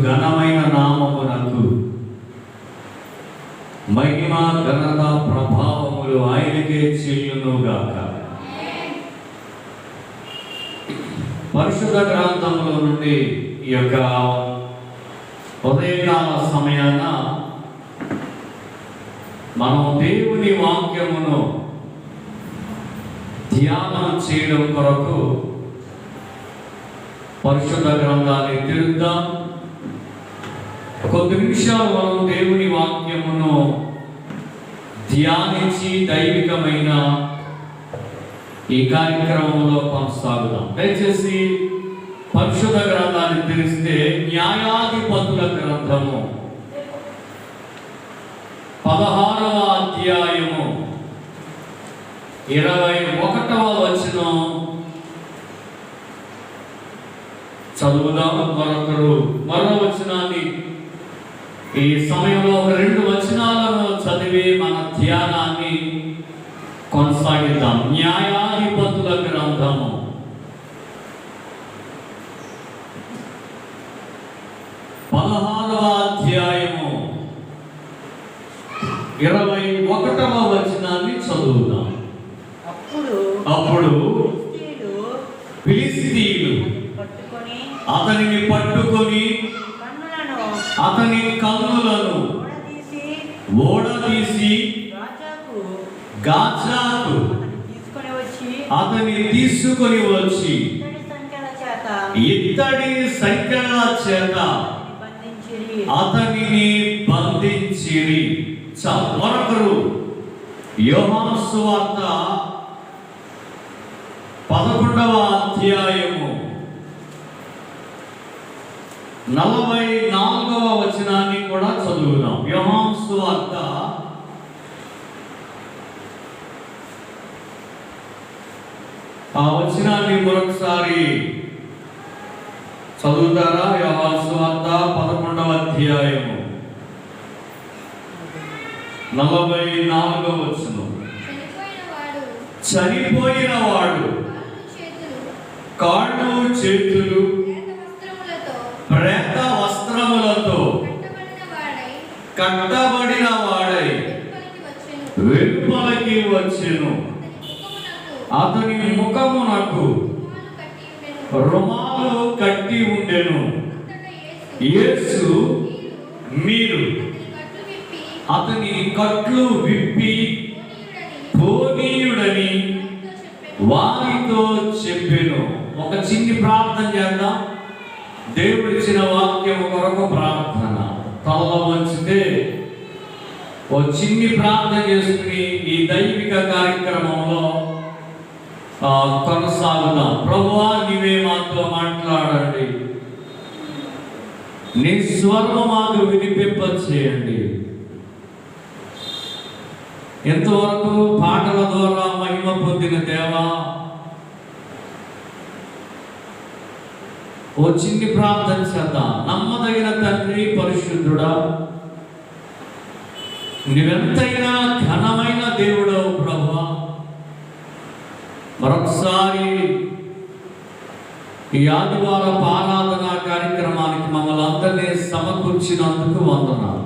ఘనమైన నామమునకు మహిమ, ఘనత, ప్రభావములు ఆయనకే చెల్లునుగాక. పరిశుద్ధ గ్రంథములో నుండి ఈ యొక్క ఉదయకాల సమయాన మనం దేవుని వాక్యమును ధ్యానం చేయడం కొరకు పరిశుద్ధ గ్రంథాన్ని తెరుద్దాం. కొద్ది నిమిషాలు మనం దేవుని వాక్యమును ధ్యానించి దైవికమైన ఈ కార్యక్రమంలో కొనసాగుదాం. దయచేసి పరిశుద్ధ గ్రంథాన్ని తెరిస్తే న్యాయాధిపతుల గ్రంథము 16వ అధ్యాయము 21వ వచనం చదువుదాం. మరో వచనాన్ని ఈ సమయంలో ఒక 2 వచనాలను చదివి మన ధ్యానాన్ని కొనసాగిద్దాం. న్యాయాధిపతుల గ్రంథము 16వ అధ్యాయము 21వ వచనాన్ని చదువుదాం. అప్పుడు ఫిలిష్తీయులు అతనిని పట్టుకొని అతని కన్నులను ఓడదీసి గాజాకు అతని తీసుకొని వచ్చి ఇత్తడి సంకెళ్ళ చేత అతనిని బంధించిరి. మరొకరు యోహాను సువార్త 11వ అధ్యాయము 44వ వచనాన్ని కూడా చదువుదాం. యోహాను సువార్త 11వ వచనాన్ని మరొకసారి చదువుతారా? యోహాను సువార్త 11వ అధ్యాయము 44వ వచనం. చనిపోయిన వాడు కాళ్ళు చేతులు ప్రేత వస్త్రములతో కట్టబడిన వాడై వెలుపలికి వచ్చెను. అతని ముఖమునకు రుమాలు కట్టి ఉండెను. యేసు మీరు అతని కట్లు విప్పి పోనీయుడని వారితో చెప్పెను. ఒక చిన్ని ప్రార్థన చేద్దాం. దేవుడు ఇచ్చిన వాక్యం కొరకు ప్రార్థన. తలలో వంచితే ఓ చిన్ని ప్రార్థన చేసుకుని ఈ దైవిక కార్యక్రమంలో కొనసాగుదాం. ప్రభువా, నీవే మాతో మాట్లాడండి. నీ స్వరం మాకు వినిపింపచేయండి. ఎంతవరకు పాటల ద్వారా మహిమ పొందిన దేవా, ఓ చిన్ని ప్రార్థన చేద్దాం. నమ్మదగిన తండ్రి, పరిశుద్ధుడా, నీవెంతైనా ఘనమైన దేవుడవు ప్రభువా, మరొకసారి ఈ ఆదివారపు ఆరాధన కార్యక్రమానికి మమ్మల్ని అందరినీ సమకూర్చినందుకు వందనాలు.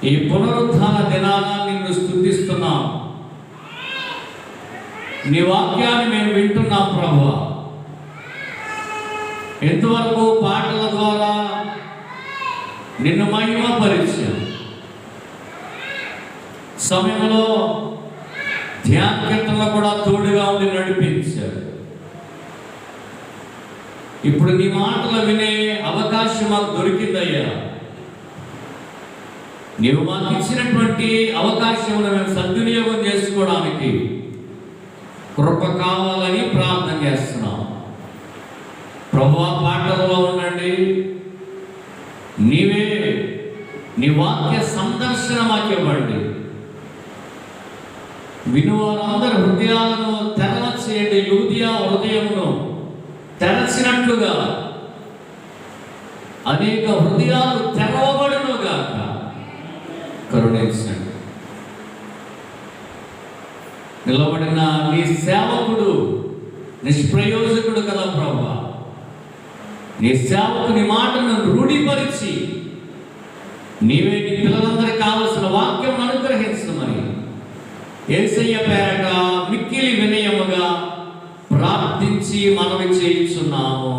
ఈ పునరుత్థాన దినాన నిన్ను స్తుతిస్తున్నాం. నీ వాక్యాన్ని మేము వింటున్నాం ప్రభువా. ఎంతవరకు పాటల ద్వారా నిన్ను మహిమపరిచాం. సమయంలో ధ్యాన కీర్తనలో కూడా తోడుగా ఉండి నడిపించాడు. ఇప్పుడు నీ మాటలు వినే అవకాశం మాకు దొరికిందయ్యా. నీవు మాకు ఇచ్చినటువంటి అవకాశమును మేము సద్వినియోగం చేసుకోవడానికి కృప కావాలని ప్రార్థన చేస్తున్నాం. ప్రభువా, పాటలలో ఉండండి. నీవే నీ వాక్య సందర్శన మాకు ఇవ్వండి. వినువారందరి హృదయాలను తెరవచేయండి. లూదియా హృదయమును తెరచినట్లుగా అనేక హృదయాలు తెరవబడునుగాక. కరుణించండి. నిలబడిన నీ సేవకుడు నిష్ప్రయోజకుడు కదా ప్రభువా. నీ సేవకుని మాటను రూఢిపరిచి నీవే నీ పిల్లలందరికీ కావలసిన వాక్యం అనుగ్రహించమని యేసయ్య పేరట మిక్కిలి వినయముగా ప్రార్థించి మనవి చేయుచున్నాము.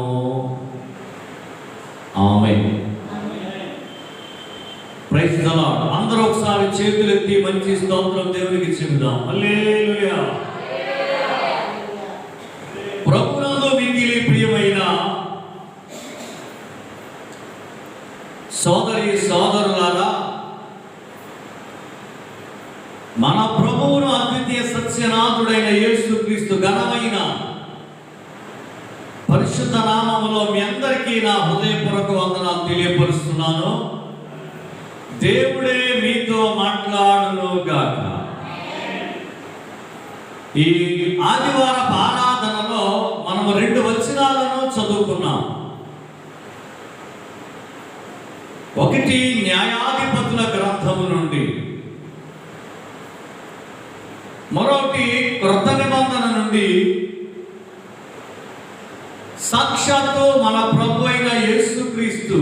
ఆమేన్. Praise the Lord. అందరూ ఒకసారి చేతులెత్తి మంచి స్తోత్రం దేవునికి చెబుదాం. హల్లెలూయా. ప్రభువునందు మిక్కిలి ప్రియమైన సోదరి సోదరులారా, మన ప్రభువును అద్వితీయ సత్యనాథుడైన యేసుక్రీస్తు ఘనమైన పరిశుద్ధ నామములో మీ అందరికీ నా హృదయపూర్వక వందనాలు తెలియపరుస్తున్నాను. దేవుడే మీతో మాట్లాడును గాక. ఈ ఆదివారపు ఆరాధనలో మనము 2 వచనాలను చదువుకున్నాం. ఒకటి న్యాయాధిపతుల గ్రంథము నుండి, మరొకటి క్రొత్త నిబంధన నుండి. సాక్షాత్తు మన ప్రభు అయిన యేసుక్రీస్తు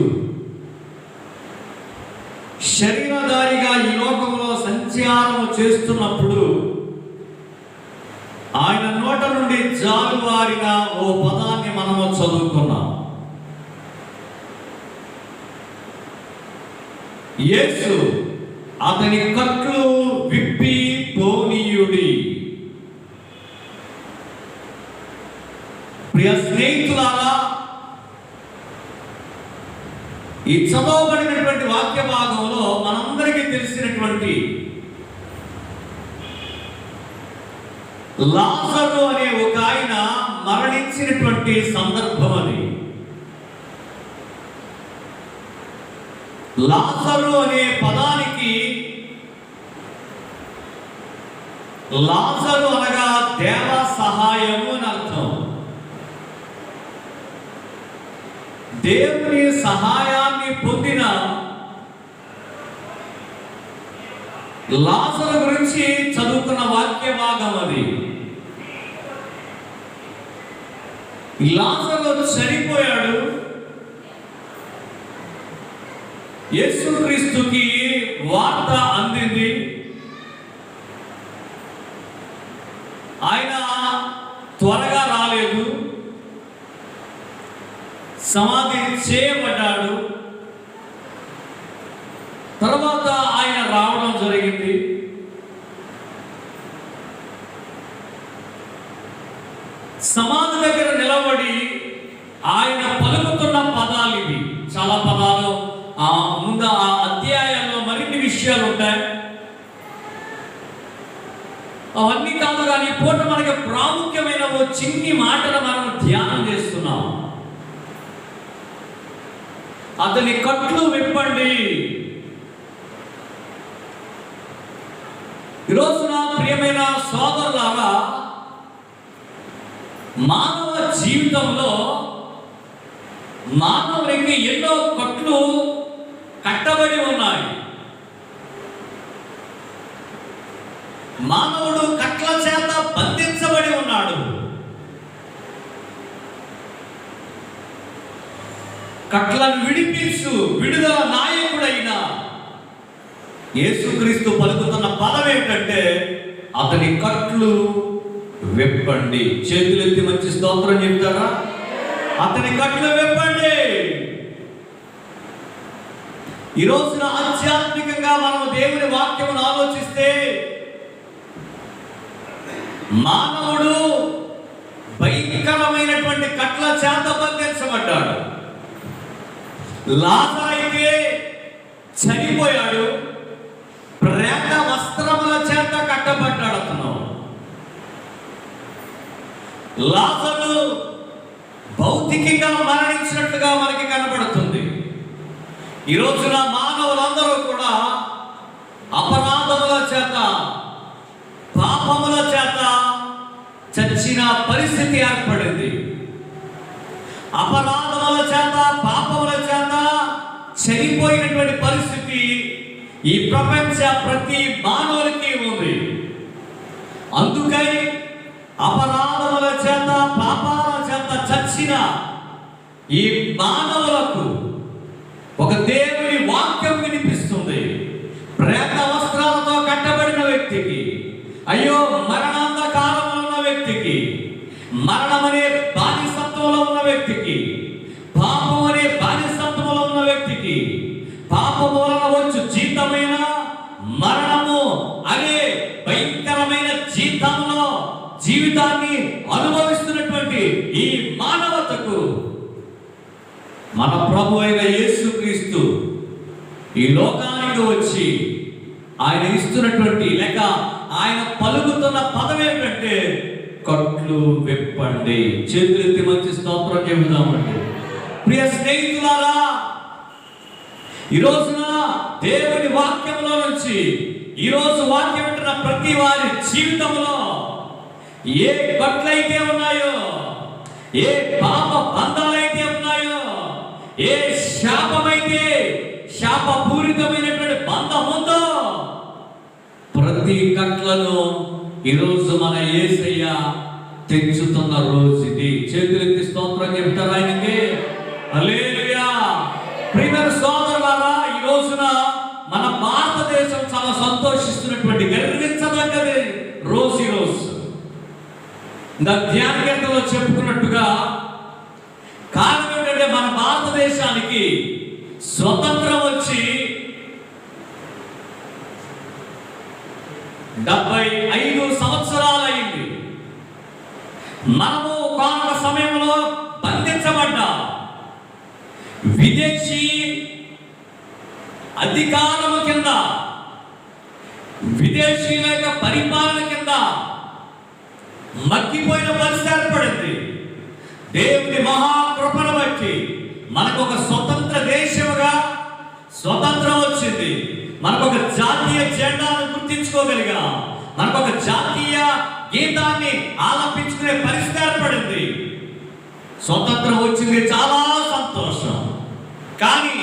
శరీరధారిగా ఈ లోకంలో సంచారము చేస్తున్నప్పుడు ఆయన నోట నుండి జాలువారిన ఓ పదాన్ని మనము చదువుకున్నాం. యేసు అతని కట్లు విప్పి పోనీయుడి. ప్రియ స్నేహితులారా, ఈ చదవబడినటువంటి వాక్య భాగంలో మనందరికీ తెలిసినటువంటి లాజరు అనే ఒక ఆయన మరణించినటువంటి సందర్భం అది. లాజరు అనే పదానికి లాజరు అనగా దేవ సహాయము అని అర్థం. దేవుని సహాయాన్ని పొందిన లాజరు గురించి చదువుకున్న వాక్య భాగం అది. లాజరు చనిపోయాడు. యేసుక్రీస్తుకి వార్త అందింది. ఆయన త్వరగా రాలేదు, సమాధి చేయబడ్డాడు. తర్వాత ఆయన రావడం జరిగింది. సమాధి దగ్గర నిలబడి ఆయన పలుకుతున్న పదాలు ఇవి. చాలా పదాలు ముందు ఆ అధ్యాయంలో మరిన్ని విషయాలు ఉంటాయి. అవన్నీ కాదు కానీ పూట మనకి ప్రాముఖ్యమైన ఓ చిన్ని మాటలు మనం ధ్యానం చేస్తున్నాం. అతని కట్లు విప్పండి. ఈరోజున ప్రియమైన సోదరులారా, మానవ జీవితంలో మానవునికి ఎన్నో కట్లు కట్టబడి ఉన్నాయి. మానవుడు కట్ల చేత బంధించబడి ఉన్నాడు. కట్లను విడిపించు విడుదల నాయకుడైన యేసుక్రీస్తు పలుకుతున్న పదం ఏంటంటే అతని కట్లు విప్పండి. చేతులెత్తి మంచి స్తోత్రం చెప్తారా? అతని కట్లు విప్పండి. ఈ రోజున ఆధ్యాత్మికంగా మనం దేవుని వాక్యమును ఆలోచిస్తే మానవుడు భయంకరమైనటువంటి కట్ల చేత బంధించబడ్డాడు. లాజరు అయితే చనిపోయాడు, ప్రేత వస్త్రముల చేత కట్టబడ్డాడు. అతను లాజరు భౌతికంగా మరణించినట్లుగా మనకి కనబడుతుంది. ఈ రోజున మానవులందరూ కూడా అపరాధముల చేత పాపముల చేత చచ్చిన పరిస్థితి ఏర్పడింది. అపరాధముల చేత పాపముల చేత చనిపోయినటువంటి పరిస్థితి ఈ ప్రపంచ ప్రతి మానవునికి ఉంది. అందుకని అపరాధముల చేత పాపాల చేత చచ్చిన ఈ మానవులకు ఒక దేవుని వాక్యం వినిపిస్తుంది. ప్రేత వస్త్రాలతో కట్టబడిన వ్యక్తికి, అయ్యో మరణాంధకారంలో ఉన్న వ్యక్తికి, మరణం అనే బానిసత్వంలో ఉన్న వ్యక్తికి, పాపం అనే బానిసత్వంలో ఉన్న వ్యక్తికి, పాపము వలన వచ్చు జీతమైన మరణము అనే భయంకరమైన జీవితాన్ని అనుభవిస్తున్నటువంటి ఈ మానవతకు మన ప్రభు అయిన యేసుక్రీస్తు ఈ లోకానికి వచ్చి ఆయన ఇస్తున్నటువంటి లేక ఆయన పలుకుతున్న పదం ఏంటంటే కట్లు విప్పండి. చేతులెత్తి మంచి స్తోత్రం చెబుదామండి. ప్రియ స్నేహితులారా, ఈ రోజున దేవుని వాక్యంలో నుంచి ఈరోజు వాక్యం వింటున్న ప్రతి వారి జీవితంలో ఏ కట్లయితే ఉన్నాయో, ఏ పాప బంధాలైతే ఉన్నాయో, ఏ శాపమైతే శాపపూరితమైనటువంటి బంధం ఉందో, ప్రతి కట్లను ఈరోజు మన యేసయ్య తెంచుతున్న రోజు ఇది. చేతులెత్తి స్తోత్రం చెప్తారు ఆయనకి. హల్లెలూయా. ప్రియమైన సోదరులారా, ఈ రోజున మన భారతదేశం చాలా సంతోషిస్తున్నటువంటి గర్వించదగ్గది రోజు ఈ రోజు. ధ్యానగీతలో చెప్పుకున్నట్టుగా కారణం ఏంటంటే మన భారతదేశానికి స్వతంత్రం వచ్చి 75 సంవత్సరాలు అయింది. మనము కొంత సమయంలో బంధించబడ్డా విదేశీ అధికారము కింద, విదేశీయుల యొక్క పరిపాలన కింద మగ్గిపోయిన పరిస్థితి ఏర్పడింది. దేవుని మహాకృపను బట్టి మనకు ఒక స్వతంత్ర దేశముగా స్వతంత్రం వచ్చింది. మనకు ఒక జాతీయ జెండాను గుర్తించుకోగలిగా, మనకు ఒక జాతీయ గీతాన్ని ఆలపించుకునే పరిస్థితి ఏర్పడింది. స్వతంత్రం వచ్చింది, చాలా సంతోషం. కానీ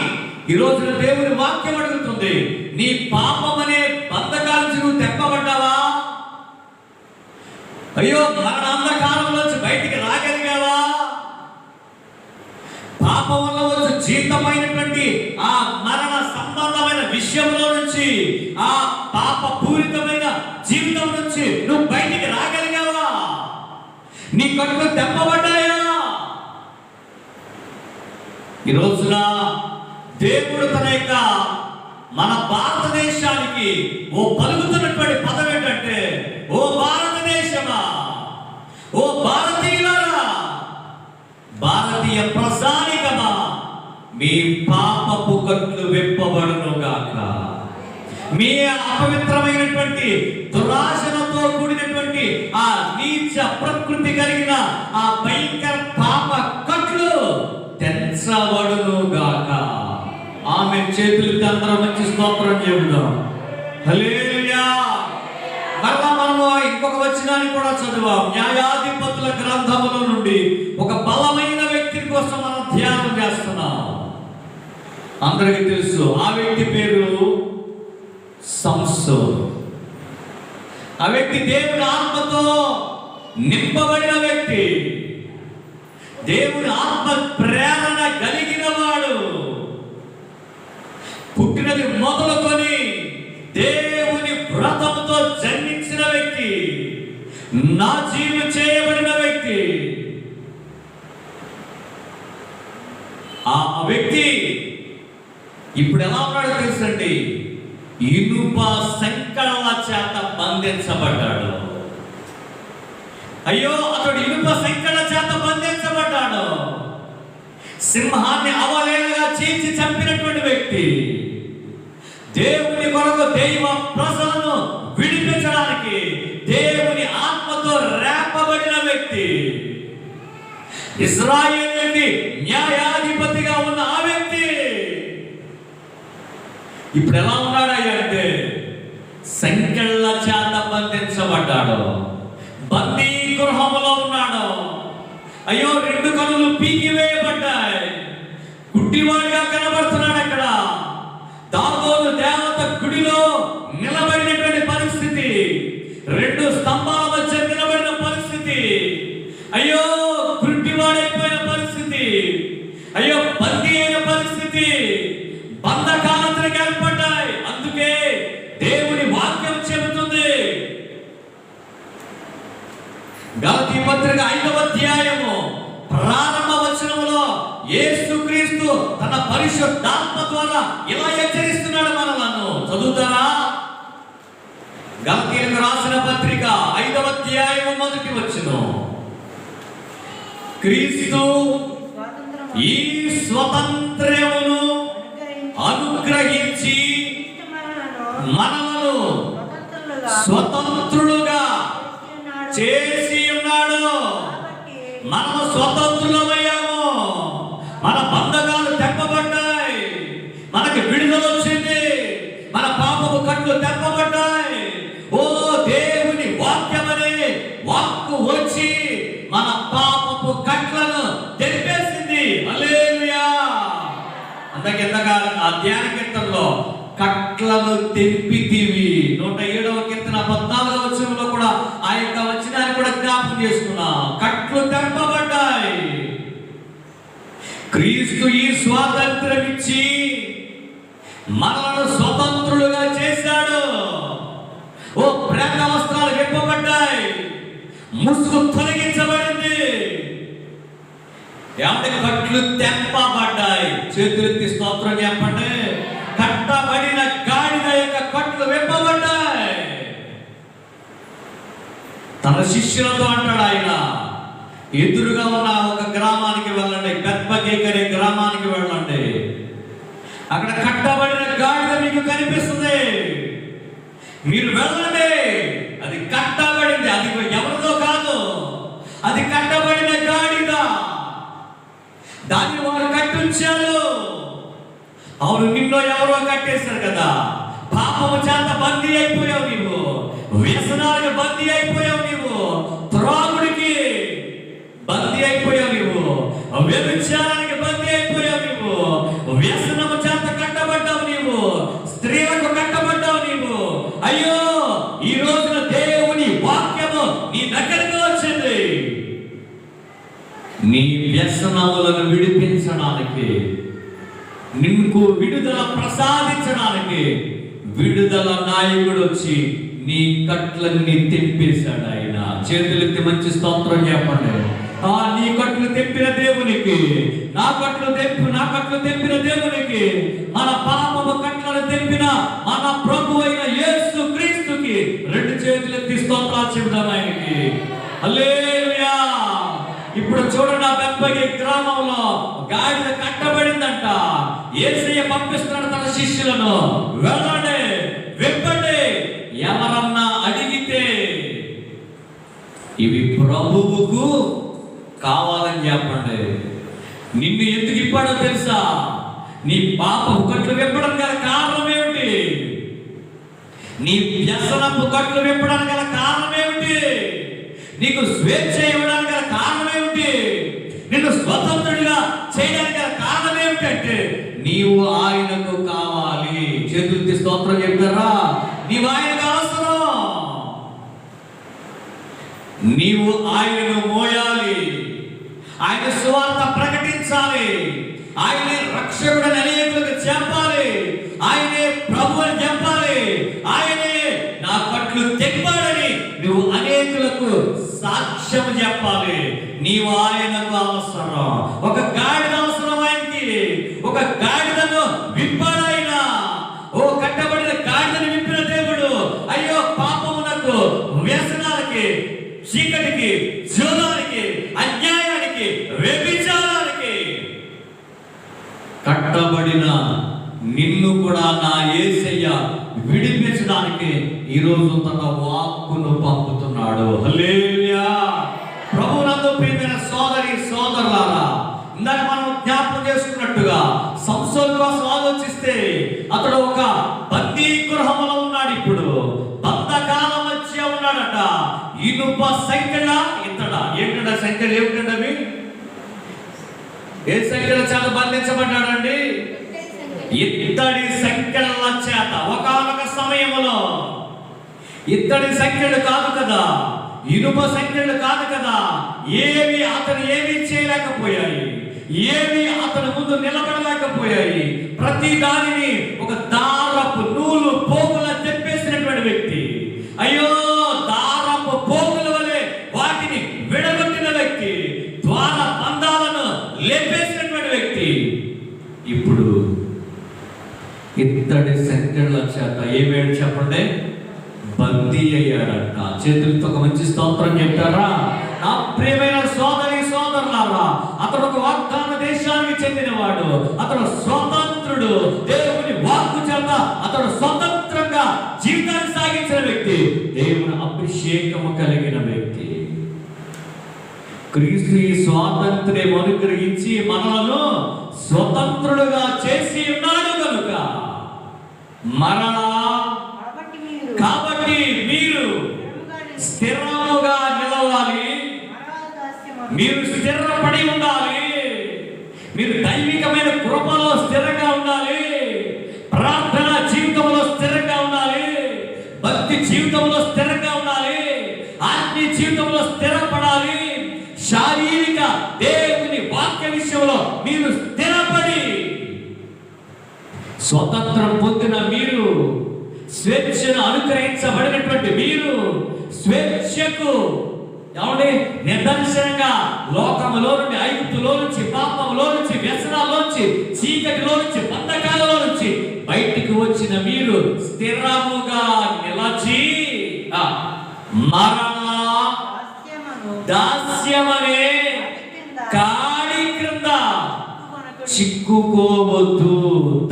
ఈ రోజున దేవుని వాక్యం అడుగుతుంది, నీ పాపం అనే బంధకాల నుంచి నువ్వు తెప్పబడ్డావా? అయ్యో మరణాంధకారంలోంచి బయటికి రాగలిగావా? పాపం వల్ల వచ్చి జీవితమైనటువంటి ఆ మరణ సంబంధమైన విషయంలో నుంచి, ఆ పాప పూరితమైన జీవితం నుంచి నువ్వు బయటికి రాగలిగావా? నీ కళ్ళు తెప్పబడ్డాయా? ఈ రోజున దేవుడు తన యొక్క మన భారతదేశానికి ఓ పలుకుతున్నటువంటి పదం ఏంటంటే, ఓ భారతదేశమా, ఓ భారతీయులారా, భారతీయ ప్రజానికమా, మీ పాపపు కట్లు విప్పబడును గాక. మీ అపవిత్రమైనటువంటి దురాశలతో కూడినటువంటి ఆ నీచ ప్రకృతి కలిగిన ఆ భయంకర పాప కట్లు తెంచబడును గాక. ఆమె చేతులు అందరం మంచి స్తోత్రం చెబుదాం. హల్లెలూయా. మరలా మనము ఇంకొక వచనాన్ని కూడా చదివాం. న్యాయాధిపతుల గ్రంథములో నుండి ఒక బలమైన వ్యక్తి కోసం మనం ధ్యానం చేస్తున్నాం. అందరికీ తెలుసు, ఆ వ్యక్తి పేరు సంసోను. ఆ వ్యక్తి దేవుని ఆత్మతో నింపబడిన వ్యక్తి, దేవుని ఆత్మ ప్రేరణ కలిగిన వాడు. పుట్టినది మొదలుకొని దేవుని వ్రతముతో జన్మించిన వ్యక్తి, నాజీరు చేయబడిన వ్యక్తి. ఆ వ్యక్తి ఇప్పుడు ఎలా ఉన్నాడో తెలుసండి, ఇనుప సంకళ్ళ చేత బంధించబడ్డాడు. అయ్యో, అతడు ఇనుప సంకళ్ళ చేత బంధించబడ్డాడు. సింహాన్ని అవలేలగా చీల్చి చంపినటువంటి వ్యక్తి, దేవుని కొరకు దైవ ప్రజలను విడిపించడానికి దేవుని ఆత్మతో రేపబడిన వ్యక్తి, ఇశ్రాయేలుకి న్యాయాధిపతిగా ఉన్న ఆ వ్యక్తి ఇప్పుడు ఎలా ఉన్నాడయ్యా అంటే, సంకెళ్ళ చేత బంధించబడ్డాడు, బందీ గృహములో ఉన్నాడు. అయ్యో, 2 కనులు పీకివేయబడ్డాయి, గుడ్డివాడిగా కనబడుతున్నాడు. అక్కడ దాగోను దేవత గుడిలో నిలబడినటువంటి పరిస్థితి, 2 స్తంభాల మధ్య నిలబడిన పరిస్థితి. అయ్యో, గుడ్డివాడైపోయిన పరిస్థితి. అయ్యో బందీ అయిన పరిస్థితి, బంధకాలతలకు ఏర్పడ్డాయి. అందుకే దేవుని వాక్యం చెబుతుంది, గలతీ పత్రిక 5వ అధ్యాయము ప్రారంభ వచనములో యేసుక్రీస్తు తన పరిశుద్ధాత్మ ద్వారా ఇలా హెచ్చరిస్తున్నాడు మనలను. చదువుతారా? గలతీయులకు రాసిన పత్రిక 5వ అధ్యాయము 1వ వచనం, క్రీస్తు ఈ స్వతంత్రమును అనుగ్రహించి మనలను స్వతంత్రులుగా చేసి ఉన్నాడు. మనము స్వతంత్రులమయ్యాము. మన బంధకాలు తెప్పబడ్డాయి, మనకి విడుదల వచ్చింది, మన పాపపు కట్లు తెప్పబడ్డాయి. ఓ దేవుని వాక్యమనే వాక్కు వచ్చి మన పాపపు కట్లను తెరిపేసింది. హల్లెలూయా. అందుకే ఆ ధ్యాన కీర్తనలో కట్లను తెంపితివి 107వ కీర్తన 14వ వచనంలో కూడా ఆ యొక్క వచనాన్ని కూడా జ్ఞాపకం చేసుకున్నా. కట్లు తెంపబడ్డాయి. క్రీస్తు ఈ స్వాతంత్రం ఇచ్చి మనలను స్వతంత్రులుగా చేశాడు. ఓ ప్రేత వస్త్రాలు విప్పబడ్డాయి, ముసుగు తొలగించబడింది. ఏమంటే కట్లు తెంపబడ్డాయి. చేతులెత్తి స్తోత్రం చెప్పండి. కట్టబడిన గాడిద యొక్క కట్లు విప్పబడ్డాయి. తన శిష్యులతో అంటాడు ఆయన, ఎదురుగా ఉన్న ఒక గ్రామానికి వెళ్ళండి, బెత్పగేక్ అనే గ్రామానికి వెళ్ళండి. అక్కడ కట్టబడిన గాడిద మీకు కనిపిస్తుంది. మీరు వెళ్ళండి. అది కట్టబడింది, అది ఎవరిదో కాదు, అది కట్టబడిన గాడిద. దాన్ని వారు కట్టించారు. అవును, నిన్ను ఎవరో కట్టేశారు కదా. పాపము చేత బందీ అయిపోయావు నీవు, వ్యసనాలకు బందీ అయిపోయావు నీవు, త్రాగుడికి బందీ అయిపోయావు నీవు, వ్యభిచారానికి బందీ అయిపోయావు నీవు, వ్యసనము చేత కట్టబడ్డావు నీవు, స్త్రీలకు కట్టబడ్డావు నీవు. అయ్యో, ఈ రోజున దేవుని వాక్యము నీ దగ్గరికి వచ్చింది. నీ వ్యసనములను విడిపించడానికి, నిన్ను విడుదల ప్రసాదించడానికి విడుదల నాయకుడు వచ్చి నీ కట్లన్నీ తెంపేశాడు ఆయన. చేతులెత్తి మంచి స్తోత్రం చెప్పండి. నీ కట్లు తెంపిన దేవునికి, నా కట్లు తెంపిన దేవునికి, మన పాపము కట్లను తెంపిన మన ప్రభు అయిన యేసు క్రీస్తుకి 2 చేతులెత్తి స్తోత్రాలు చెబుదాం ఆయనకి. హల్లెలూయా. ఇప్పుడు చూడండి, ఆ బెత్పగేక్ గ్రామంలో గాడిద కట్టబడిందంట. యేసయ్య పంపిస్తున్నాడు తన శిష్యులను, వెళ్ళండి, విప్పండి, ఎవరన్నా అడిగితే ఇవి ప్రభువుకు కావాలని చెప్పండి. నిన్ను ఎందుకు ఇప్పాడో తెలుసా? నీ పాపపు కట్లు విప్పడం గల కారణం ఏమిటి? నీ వ్యసనపు కట్లు విప్పడానికి గల కారణం ఏమిటి? నీకు స్వేచ్ఛ ఇవ్వడానికి గల కారణం ఏమిటి? నిన్ను స్వతంత్రుడిగా చేయడానికి గల కారణం ఏమిటంటే నీవు ఆయనకు కావాలి. చేతులెత్తి స్తోత్రం చెప్తారా? నీవు ఆయనకు అవసరం. నీవు ఆయనను మోయాలి, ఆయన సువార్త ప్రకటించాలి, ఆయనే రక్షకుడని అనేకులకు చెప్పాలి, ఆయనే ప్రభు అని చెప్పాలి, ఆయనే నా కట్లు తెంపాడని నువ్వు అనేకులకు సాక్ష్యం చెప్పాలి. నీవు ఆయనకు అవసరం. ఒక గాడిద అవసరం ఆయనకి. ఒక గాడిదను విప్పాడు ఆయన. ఓ కట్టబడిన గాడిదను విప్పిన దేవుడు. అయ్యో, పాపమునకు, వ్యసనాలకి, చీకటికి, జోదానికి, అన్యాయానికి, వ్యభిచారానికి కట్టబడిన నిన్ను కూడా నా యేసయ్య విడిపించడానికి ఈరోజు తన వాక్కును పంపుతున్నాడు. హల్లెలూయా. ప్రభువునందు ప్రియమైన సోదరి సోదరులారా, ఇందాక మనం జ్ఞాపకం చేసుకున్నట్టుగా సంసోను కోసం ఆలోచిస్తే అతడు ఒక బందీ గృహంలో ఉన్నాడు. ఇప్పుడు బంధకాల మధ్య ఉన్నాడట. ఇనుప సంఖ్యల ఇతడ ఏంటంటే సంఖ్యలు ఏమిటండి అవి? ఏ సంఖ్యల చేత బంధించబడ్డాడండి? ఇత్తడి సంఖ్యల చేత. ఒకానొక సమయంలో ఇత్తడి సంఖ్యలు కాదు కదా, ఇనుప సంఖ్యలు కాదు కదా, అతను ఏమీ చేయలేకపోయాయి. ఏవి అతని ముందు నిలబడలేకపోయాయి. ప్రతి దానిని ఒక దారపు నూలు పోగులా తెప్పేసినటువంటి వ్యక్తి. అయ్యో, దారపు పోగుల వలె వాటిని విడగొట్టిన వ్యక్తి, ద్వార బంధాలను లేపేసినటువంటి వ్యక్తి ఇప్పుడు ఇత్తడి సంకెళ్ళ చేత ఏమేడు చెప్పండి, బందీ అయ్యాడంట. చేతులతో ఒక మంచి స్తోత్రం చెప్తారా? నా ప్రియమైన సోదరి సోదరులారా, అతడు ఒక వాగ్దాన దేశానికి చెందినవాడు. అతడు స్వతంత్రుడు. దేవుని వాక్కు చేత అతడు స్వతంత్రంగా జీవితాన్ని సాగించిన వ్యక్తి, దేవుని అభిషేకము కలిగిన వ్యక్తి. క్రీస్తు ఈ స్వాతంత్ర్యం అనుగ్రహించి మనలను స్వతంత్రుడుగా చేసి ఉన్నాడు కనుక మరలా కాబట్టి మీరు స్థిరముగా నిలవాలి. మీరు స్థిరపడి ఉండాలి. మీరు దైవికమైన కృపలో స్థిరంగా ఉండాలి. ప్రార్థన జీవితంలో స్థిరంగా ఉండాలి. భక్తి జీవితంలో స్థిరంగా ఉండాలి. ఆత్మీయ జీవితంలో స్థిరపడాలి. శారీరక దేవుని వాక్య విషయంలో మీరు స్థిరపడి స్వతంత్రం పొందిన మీరు, స్వేచ్ఛను అనుగ్రహించబడినటువంటి మీరు, స్వేచ్ఛకు ఏమండి నిదర్శనంగా లోకములో నుండి, ఐగుప్తులో నుంచి, పాపములో నుంచి, వ్యసనాల్లో నుంచి, చీకటిలో నుంచి, బంధకాలలో నుంచి బయటికి వచ్చిన మీరు స్థిరముగా నిలచి మరణ దాస్యమనే కాడి క్రింద చిక్కుకోవద్దు.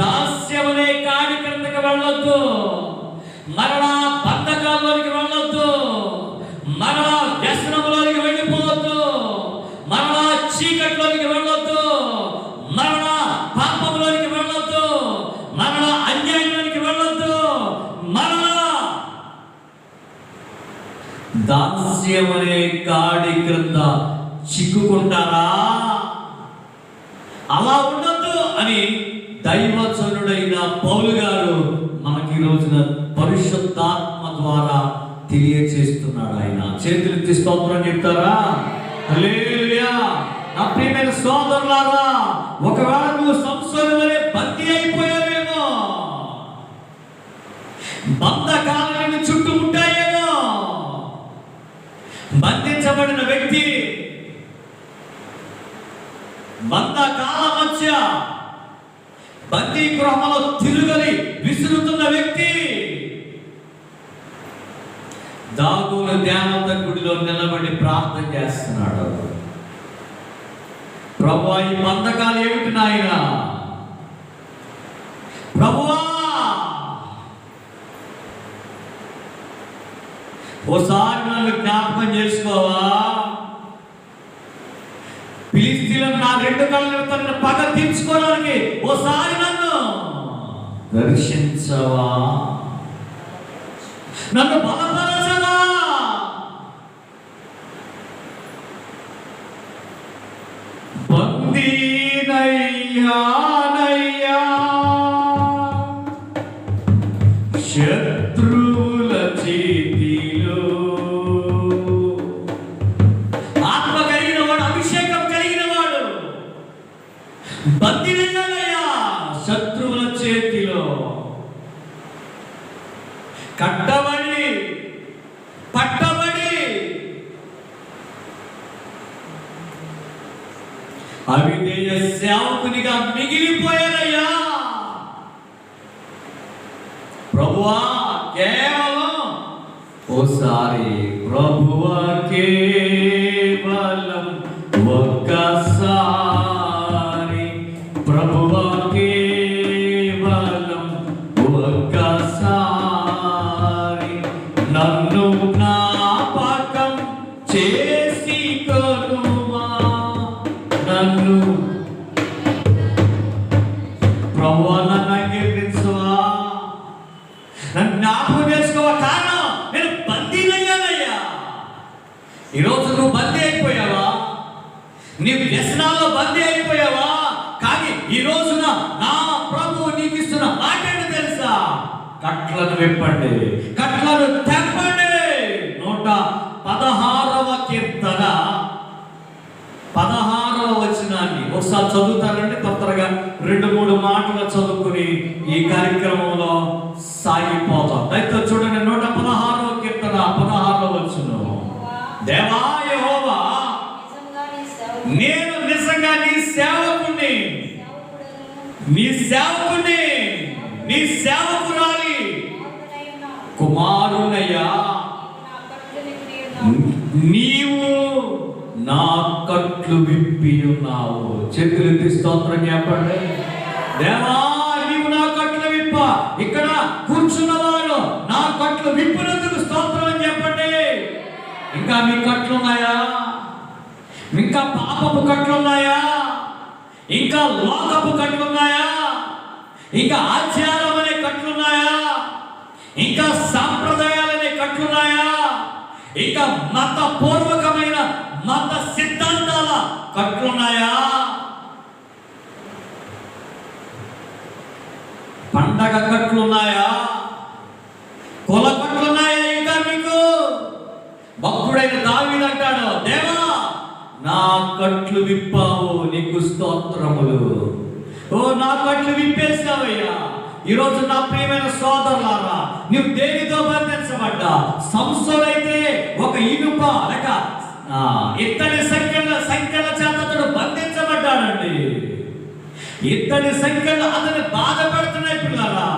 దాస్యమనే కాడి క్రిందకి వెళ్ళొద్దు. మరలా బంధకాల్లోనికి వెళ్ళొద్దు. మరలా వ్యసనంలోనికి వెళ్ళిపోవద్దు. మరలా చీకట్లోనికి వెళ్ళొద్దు. మరలా పాపంలోనికి వెళ్ళొద్దు. మరలా అన్యాయంలోనికి వెళ్ళొద్దు. మరలా దాస్యమనే కాడి క్రింద చిక్కుకుంటారా? అలా ఉండొద్దు అని దైవజనుడైన పౌలు గారు మనకి ఈ రోజున పరిశుద్ధాత్మ ద్వారా తెలియజేస్తున్నాడు. ఆయన చేతులెత్తి స్తోత్రం చెప్తారా? హల్లెలూయా. నా ప్రియమైన సోదరులారా, ఒకవేళ నువ్వు సంసోను వలె బందీ అయిపోయావేమో, బంధకాలను చుట్టూ ఉంటాయేమో. బంధించబడిన వ్యక్తి బంధకాల మధ్య బందీ గృహంలో తిరుగలి విసురుతున్న వ్యక్తి దాగోను దేవత గుడిలో నిలబడి ప్రార్థన చేస్తున్నాడు. ప్రభువా, ఈ బంధకాలు ఏమిటి నాయన? ప్రభువా, ఓసారి నన్ను జ్ఞాపకం చేసుకోవా? ఫిలిష్తీయులను నా రెండు కళ్ళ పగ తీర్చుకోవడానికి ఓసారి నన్ను దర్శించవా? నన్ను బలపరచవా? బందీనయ్యానయ్యా శత్రువుల చేతిలో. ఆత్మ కలిగిన వాడు, అభిషేకం కలిగిన వాడు బందీనయ్యానయ్యా శత్రువుల చేతిలో. కట్టబడి పట్టబడి అవిధేయ సేవకునిగా మిగిలిపోయానయ్యా. ప్రభువా, కేవలం ఓసారి, ప్రభువా కేవలం ఒక్కసారి, ప్రభువా కేవలం ఒక్కసారి నన్ను జ్ఞాపకం చేసి కొనుమా. నన్ను ప్రభువా, నన్ను అంగీకరించువా, నన్ను జ్ఞాపకం చేసుకోవా. కారణం, నేను బందీనయ్యానయ్యా. ఈరోజు నువ్వు బందీ అయిపోయావా? నీ వ్యసనాల్లో బందీ అయిపోయావా? కానీ ఈ రోజున నా ప్రభువు నీకు ఇస్తున్న మాట ఏంటో తెలుసా? కట్లను విప్పండి, కట్లను తెప్పండి. 116వ కీర్తన 16వ వచనాన్ని ఒకసారి చదువుతారంటే త్వరగా 2-3 మాటలు చదువుకుని ఈ కార్యక్రమంలో సాగిపోతాం. అయితే చూడండి 116వ కీర్తన 16వ వచనం. దేవా యెహోవా, నేను నిజంగా నీ సేవకుని, నీ సేవకురాలి కుమారునయ్యా, నీవు నా కట్లు విప్పి ఉన్నావు. చేతులెత్తి స్తోత్రం చెప్పండి. దేవా, నీవు నా కట్లు విప్ప. ఇక్కడ కూర్చున్నవాడు నా కట్లు విప్పినందుకు స్తోత్రం అని చెప్పండి. ఇంకా మీ కట్లున్నాయా? ఇంకా పాపపు కట్లున్నాయా? ఇంకా లోకపు కట్లున్నాయా? ఇంకా ఆచారం అనే కట్లున్నాయా? ఇంకా సాంప్రదాయాలనే కట్లున్నాయా? ఇంకా మత పూర్వకమైన మత సిద్ధాంతాల కట్లున్నాయా? పండగ కట్లున్నాయా? కుల కట్లున్నాయా? ఇంకా మీకు భక్తుడైన దావీదు అంటాడు, దేవా నా కట్లు విప్పావు, నీకు స్తోత్రములు. ఓ నా కట్లు విప్పేసావయ్యా. ఈరోజు నా ప్రియమైన సోదరులారా, నీవు దేనితో బంధించబడ్డా? సంస్థలైతే ఒక ఇనుప లేక ఇత్తడి సంఖ్యల చేత అతడు బంధించబడ్డాడండి. ఇత్తడి సంఖ్యలు అతని బాధ పెడుతున్నాయి పిల్లరా.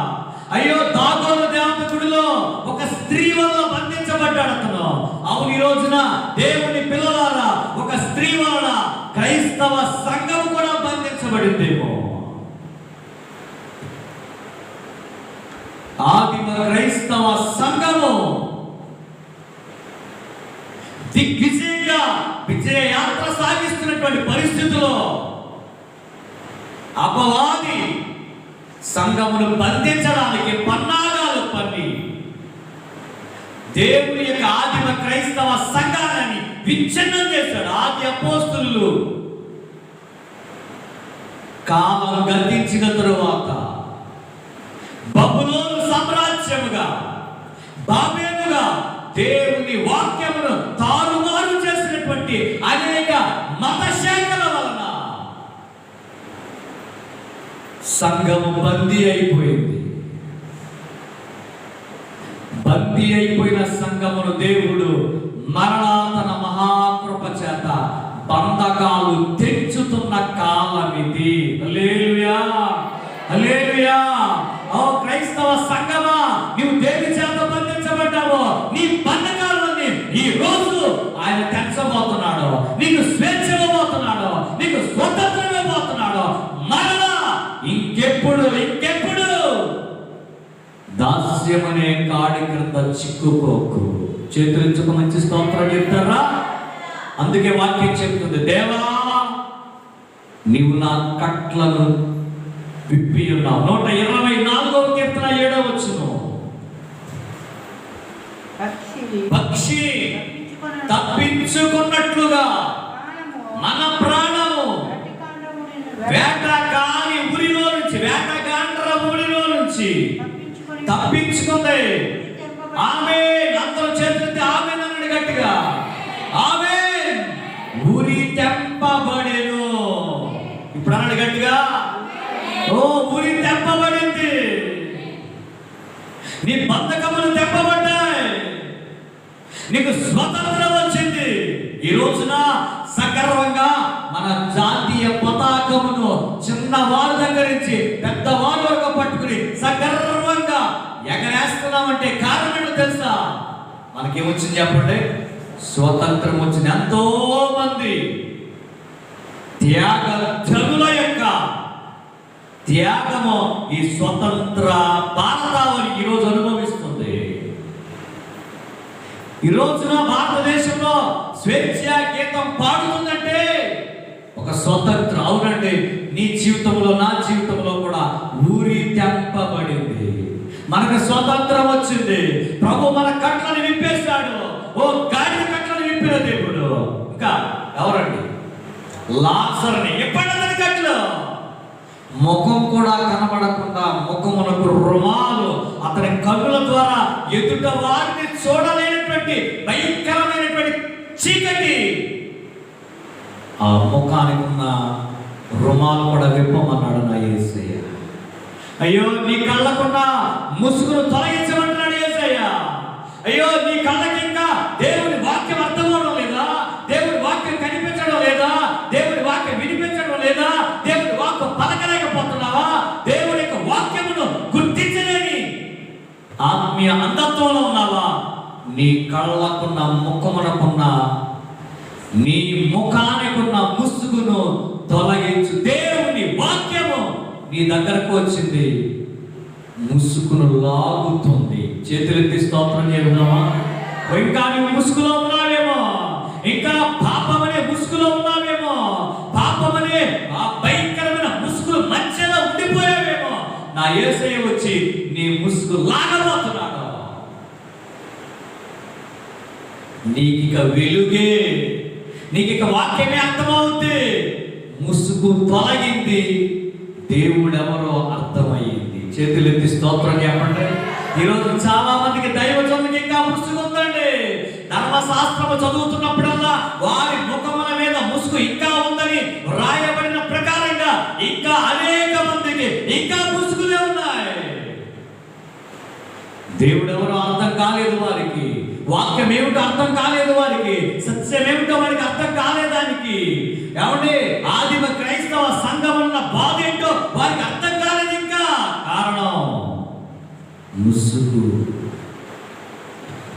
అయ్యో, దాగోను దేవత గుడిలో ఒక స్త్రీ వల్ల బంధించబడ్డాడు అతను. అవును, ఈ రోజున దేవుని పిల్లలారా, ఒక స్త్రీ వలన క్రైస్తవ సంఘం కూడా బంధించబడిందేమో. ఆదిమ క్రైస్తవ సంఘము దిగ్విజయంగా విజయ యాత్ర సాగిస్తున్నటువంటి పరిస్థితుల్లో అపవాది సంఘమును బంధించడానికి పన్నాగాలు పన్ని దేవుని యొక్క ఆదిమ క్రైస్తవ సంఘాన్ని విచ్ఛిన్నం చేశాడు. ఆది అపోస్తులు కాలం గతించిన తరువాత బబులోను సామ్రాజ్యముగా, బాబేలుగా దేవుని వాక్యమును తారుమారు చేసినటువంటి అనేక మత శాఖల వలన సంఘము బందీ అయిపోయింది. బందీ అయిపోయిన సంఘమును దేవుడు మరలా తన మహాకృప చేత బంధకాలు తెంచుతున్న కాలం ఇది. హల్లెలూయా, హల్లెలూయా. ఓ క్రైస్తవ సంఘమా, నీవు దేని చేత బంధించబడ్డావో నీ బంధకాలన్నీ ఈ రోజు ఆయన తెంచబోతున్నాడు. నీకు స్వేచ్ఛ ఇవ్వబోతున్నాడు, నీకు స్వతంత్రం ఇవ్వబోతున్నాడు. మరలా ఇంకెప్పుడు దాస్యమనే కాడి క్రింద చిక్కుకోకు. చేతులించుకు మంచి స్తోత్రం చెప్తారా? అందుకే వాక్యం చెప్తుంది, దేవా నీవు నా కట్లను విప్పి ఉన్నావు. 124వ కీర్తన 7వ వచనం. పక్షి తప్పించుకున్నట్లుగా మన ప్రాణము వేటగాని ఊరిలో నుంచి తప్పించుకుంది. ఆమేన్. అందరూ చేతులెత్తి ఆమేన్ అన్నాడు గట్టిగా. ఆమేన్. ఊరి తెంపబడెను. ఇప్పుడు అన్నాడు గట్టిగా. ఓ, ఊరి తెంపబడింది. నీ బంధకములు తెంపబడ్డాయి. నీకు స్వతంత్రం వచ్చింది. ఈ రోజున సగర్వంగా మన జాతీయ పతాకమును చిన్నవారి దగ్గర నుంచి పెద్దవారి వరకు పట్టుకుని సగర్వంగా ఎగరేస్తున్నామంటే కారణం ఏంటో తెలుసా? మనకేమొచ్చింది చెప్పండి? స్వతంత్రం వచ్చింది. ఎంతో మంది త్యాగ జనుల యొక్క త్యాగము ఈ స్వతంత్ర భారతావని ఈరోజు అనుభవిస్తుంది. ఈ రోజున భారతదేశంలో స్వేచ్ఛ గీతం పాడుతుందంటే ఒక స్వతంత్రం. అవునండి, నీ జీవితంలో నా జీవితంలో కూడా ఊరి తెంపబడింది. మనకు స్వతంత్రం వచ్చింది. ప్రభు మన కట్లను విప్పేశాడు. ఓ గాడిద కట్లను విప్పిన దేవుడు. ఇంకా ఎవరండి? లాజరుని. ఎప్పుడైనా కట్లు ముఖం కూడా కనబడకుండా ముఖమునకు రుమాలు, అతని కన్నుల ద్వారా ఎదుట వారిని చూడలేనటువంటి భయంకరమైనటువంటి చీకటి ఆ ముఖానికి ఉన్న రుమాలు కూడా విప్పమన్నాడు నా యేసయ్య. అయ్యో నీ కళ్ళకున్న ముసుగును తొలగించమంటున్నాడు యేసయ్య. అయ్యో నీ కళ్ళకి ఇంకా దేవుని వాక్యం అర్థమవడం లేదా? దేవుని వాక్యం కనిపించడం లేదా? దేవుని వాక్యం వినిపించడం లేదా? దేవుని వాక్యం పలకలేకపోతున్నావా? దేవుని యొక్క వాక్యమును గుర్తించలేని ఆత్మీయ అంధత్వంలో ఉన్నావా? నీ కళ్ళకున్న ముఖమునకున్న నీ ముఖానికున్న ముసుగును తొలగించు. దేవుని వాక్యము నీ దగ్గరకు వచ్చింది, ముసుగును లాగుతుంది. చేతులెత్తి స్తోత్రం చేద్దామా? ఇంకా నువ్వు ముసుగులో ఉన్నావేమో, ఇంకా పాపం అనే ముసుగులో ఉన్నావేమో, పాపం అనే ఆ భయంకరమైన ముసుగు మధ్యలో ఉండిపోయావేమో. నా యేసయ్య వచ్చి నీ ముసుగు లాగబోతున్నాడు. నీకిక వెలుగే, నీకిక వాక్యమే అర్థమవుతుంది. ముసుగు తొలగింది, దేవుడెవరో అర్థమయ్యింది. చేతులెత్తి స్తోత్రం చెప్పండి. ఈరోజు చాలా మందికి దైవజనులకి ఇంకా ముసుగు ఉందండి. ధర్మశాస్త్రము చదువుతున్నప్పుడల్లా వారి ముఖముల మీద ముసుగు ఇంకా ఉందని రాయబడిన ప్రకారంగా ఇంకా అనేక మందికి ఇంకా ముసుగులే ఉన్నాయి. దేవుడెవరో అర్థం కాలేదు వారికి, వాక్యం ఏమిటో అర్థం కాలేదు వారికి, సత్యం ఏమిటో వారికి అర్థం కాలేదానికి. ఏమంటే ఆదిమ క్రైస్తవ సంఘం ఉన్న బాధ ఏంటో వారికి అర్థం కాలేదు ఇంకా. కారణం ముసుగు.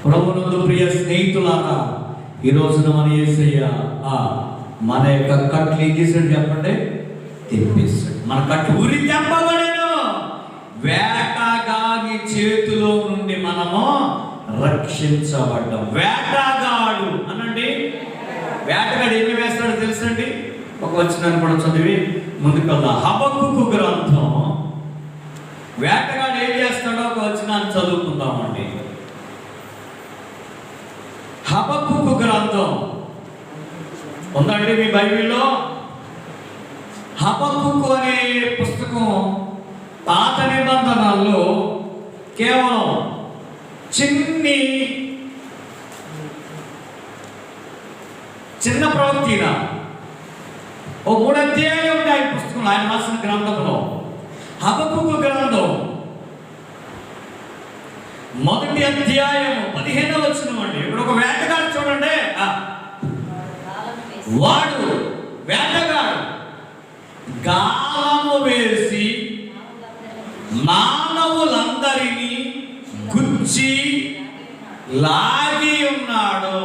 ప్రభునందు ప్రియ స్నేహితులారా, ఈ రోజున మన యేసయ్య మన యొక్క కట్లు ఏం చేశాడు చెప్పండి? తెప్పేశాడు. మన కట్లు ఉరి తెప్పబడేను. వేటగాని చేతిలో నుండి మనము రక్షించబడ్డాం. వేటగాడు అనండి. వేటగాడు ఏమి వేస్తాడో తెలుసండి? ఒక వచనాన్ని కూడా చదివి ముందుకు వెళ్దాం. హబక్కూకు గ్రంథం. వేటగాడు ఏం చేస్తాడో ఒక వచనాన్ని చదువుకుందామండి. హబక్కూకు గ్రంథం ఉందండి మీ బైబిల్లో. హబక్కూకు అనే పుస్తకం పాత నిబంధనల్లో కేవలం చిన్న ప్రవక్తిన ఓ 3 అధ్యాయాలు ఉంటాయి ఆయన పుస్తకంలో, ఆయన రాసిన గ్రంథంలో. హబక్కూకు గ్రంథం 1వ అధ్యాయం 15వ వచనం అండి. ఇప్పుడు ఒక వేటగాడు చూడండి. వాడు వేటగాడు గాలము వేసి మానవులందరినీ గుచ్చి లాగి ఉన్నాడు.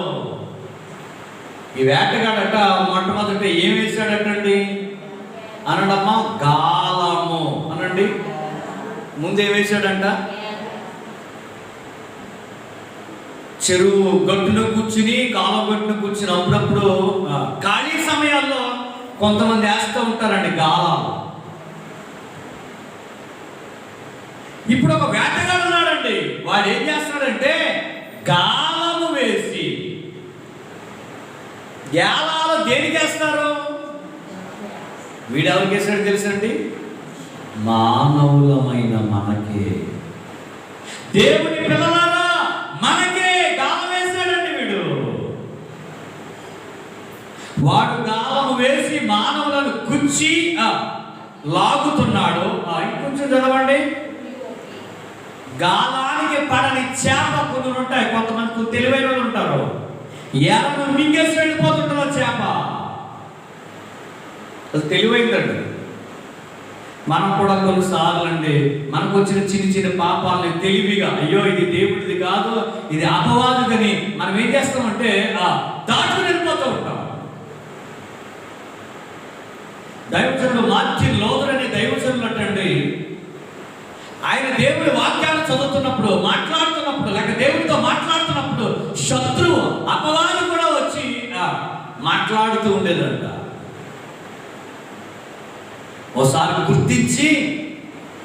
ఈ వేటగాడట మొట్టమొదట ఏం వేశాడటండి అనడమ్మా? గాలము అనండి. ముందేం వేశాడంట? చెరువు గట్టును కూర్చుని, కాలం గట్టును కూర్చుని అప్పుడప్పుడు ఖాళీ సమయాల్లో కొంతమంది వేస్తూ ఉంటారండి గాలాలు. ఇప్పుడు ఒక వేటగాడు ఉన్నాడండి. వాడు ఏం చేస్తున్నాడంటే గాలము వేసి, గాలాలు దేనికి వేస్తారు? వీడు ఎవరికి వేసాడు తెలుసండి? మానవులమైన మనకే, దేవుని పిల్లలారా మనకే గాలం వేశాడండి వీడు. వాడు గాలము వేసి మానవులను గుచ్చి లాగుతున్నాడు. ఇంకొంచెం చదవండి. గాలానికి పడని చేప కొన్ని ఉంటాయి. కొంతమంది తెలివైన వాళ్ళు ఉంటారు. ఎర్రను మింగేసి వెళ్ళిపోతుంటారు చేప. అది తెలివైందండి. మనం కూడా కొన్నిసార్లు అండి మనకు వచ్చిన చిన్న పాపాలని తెలివిగా, అయ్యో ఇది దేవుడిది కాదు, ఇది అపవాదుదని మనం ఏం చేస్తామంటే దాటుకుని వెళ్ళిపోతూ ఉంటాం. దైవజనుడు మార్టిన్ లూథర్ అనే దైవజనులు అంటండి, ఆయన దేవుడి వాక్యాన్ని చదువుతున్నప్పుడు, మాట్లాడుతున్నప్పుడు, లేక దేవుడితో మాట్లాడుతున్నప్పుడు శత్రువు అపవాది కూడా వచ్చి మాట్లాడుతూ ఉండేదంట. ఓసారి గుర్తించి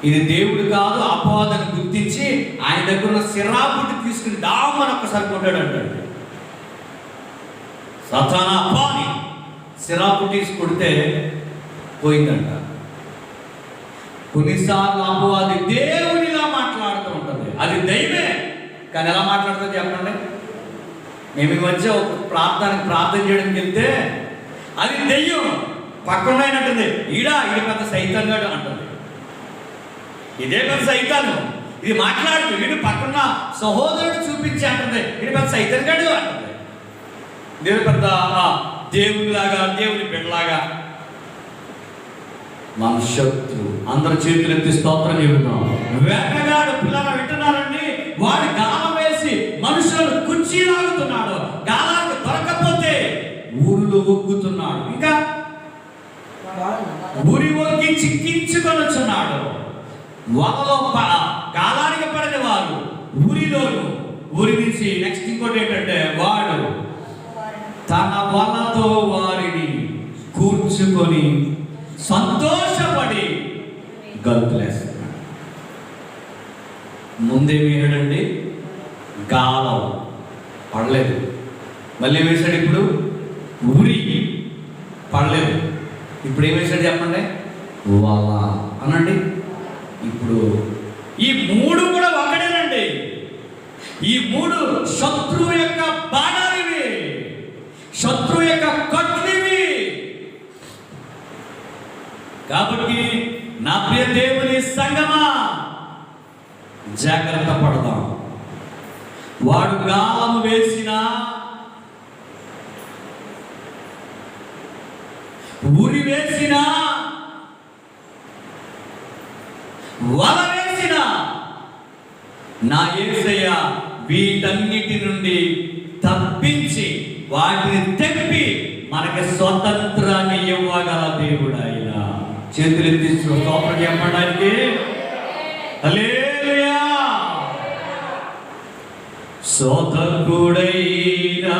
ఇది దేవుడు కాదు అపవాదని గుర్తించి ఆయన దగ్గర ఉన్న సిరాబుట్టి తీసుకుని డామని ఒక్కసారి కొట్టాడంట. సతానా అపాని సిరాబుట్టి కొడితే పోయిందంట. కొన్నిసార్లు అపవాది దేవుడిలా మాట్లాడుతూ ఉంటుంది. అది దైవే, కానీ ఎలా మాట్లాడుతుంది చెప్పండి? మేము ఈ మధ్య ఒక ప్రార్థన చేయడానికి వెళ్తే అది దెయ్యం. పక్కన అయినట్టుంది, ఈడి పెద్ద సైతాన్గాడు అంటుంది. ఇదే పెద్ద సైతాను. ఇది మాట్లాడుతూ వీడు పక్కన సహోదరుడు చూపించి అంటుంది, వీడు పెద్ద సైతాన్గాడు అంటుంది. దేవుడు పెద్ద దేవునిలాగా, దేవుని బిడ్డలాగా. మన శత్రు అందరి చేతులు ఎత్తి స్తోత్రం చెబుతాం. వేటగాడు పిల్లలు వింటున్నారండి, వాడు గాలం వేసి మనుషులను కుర్చీ లాగుతున్నాడు. గాలానికి దొరకపోతే ఊరిలో ఒగ్గుతున్నాడు, ఇంకా ఊరి ఒగ్గి చిక్కించుకొని వచ్చున్నాడు. వలలో గాలానికి పడిన వారు ఊరిలోను, ఊరి నుంచి నెక్స్ట్ ఇంకోటి ఏంటంటే వాడు తన వలతో వారిని కూర్చుకొని సంతోషపడి గంతులేస్తున్నాడు. ముందేమేసాడండి? గాలం పడలేదు. మళ్ళీ ఏమేశాడు? ఇప్పుడు ఊరి పడలేదు. ఇప్పుడు ఏమేశాడు చెప్పండి? వల అనండి. ఇప్పుడు ఈ మూడు కూడా ఒకటేనండి. ఈ మూడు శత్రువు యొక్క బాణాలివి, శత్రువు యొక్క కట్లివి. కాబట్టి నా ప్రియ దేవుని సంగమా, జాగ్రత్త పడదాం. వాడు గాలము వేసినా, ఉరి వేసినా, వల వేసినా, నా యేసయ్య వీటన్నిటి నుండి తప్పించి వాటిని తెప్పి మనకి స్వతంత్రాన్ని ఇవ్వగల దేవుడు ఆయన. చేతులు ఎత్తి స్తోత్రం చెప్పడానికి. హల్లెలూయా. సోదరుడైనా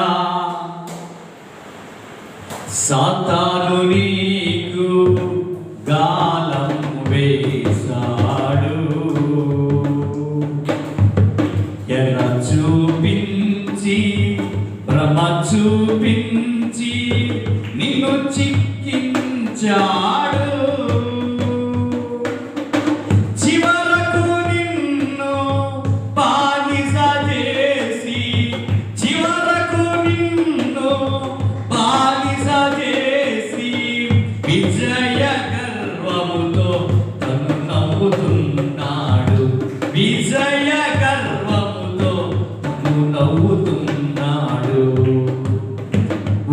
సాతాను నీకు గాలం వేశాడు, ఎర్ర చూపించి భ్రమ చూపించి నిన్ను చిక్కించాడు. చివరకు నిన్ను బానిస చేసి, చివరకు నిన్ను బానిస చేసి విజయ గర్వముతో తను నవ్వుతున్నాడు, విజయ గర్వముతో తను నవ్వుతున్నాడు.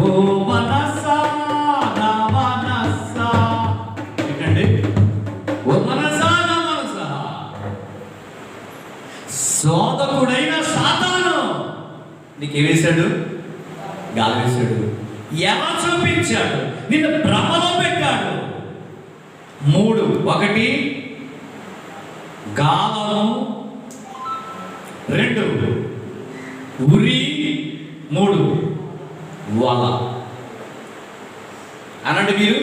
ఓ మనసా నా మనసా, ఏంటండి? ఓ మనసా నా మనసా, శోధకుడైన సాతాను నీకేమేశాడు? గాలి వేశాడు. ఎలా చూపించాడు? నిన్ను భ్రమలో పెట్టాడు. మూడు, ఒకటి గాలము, రెండు ఉరి, మూడు వల అనండి మీరు.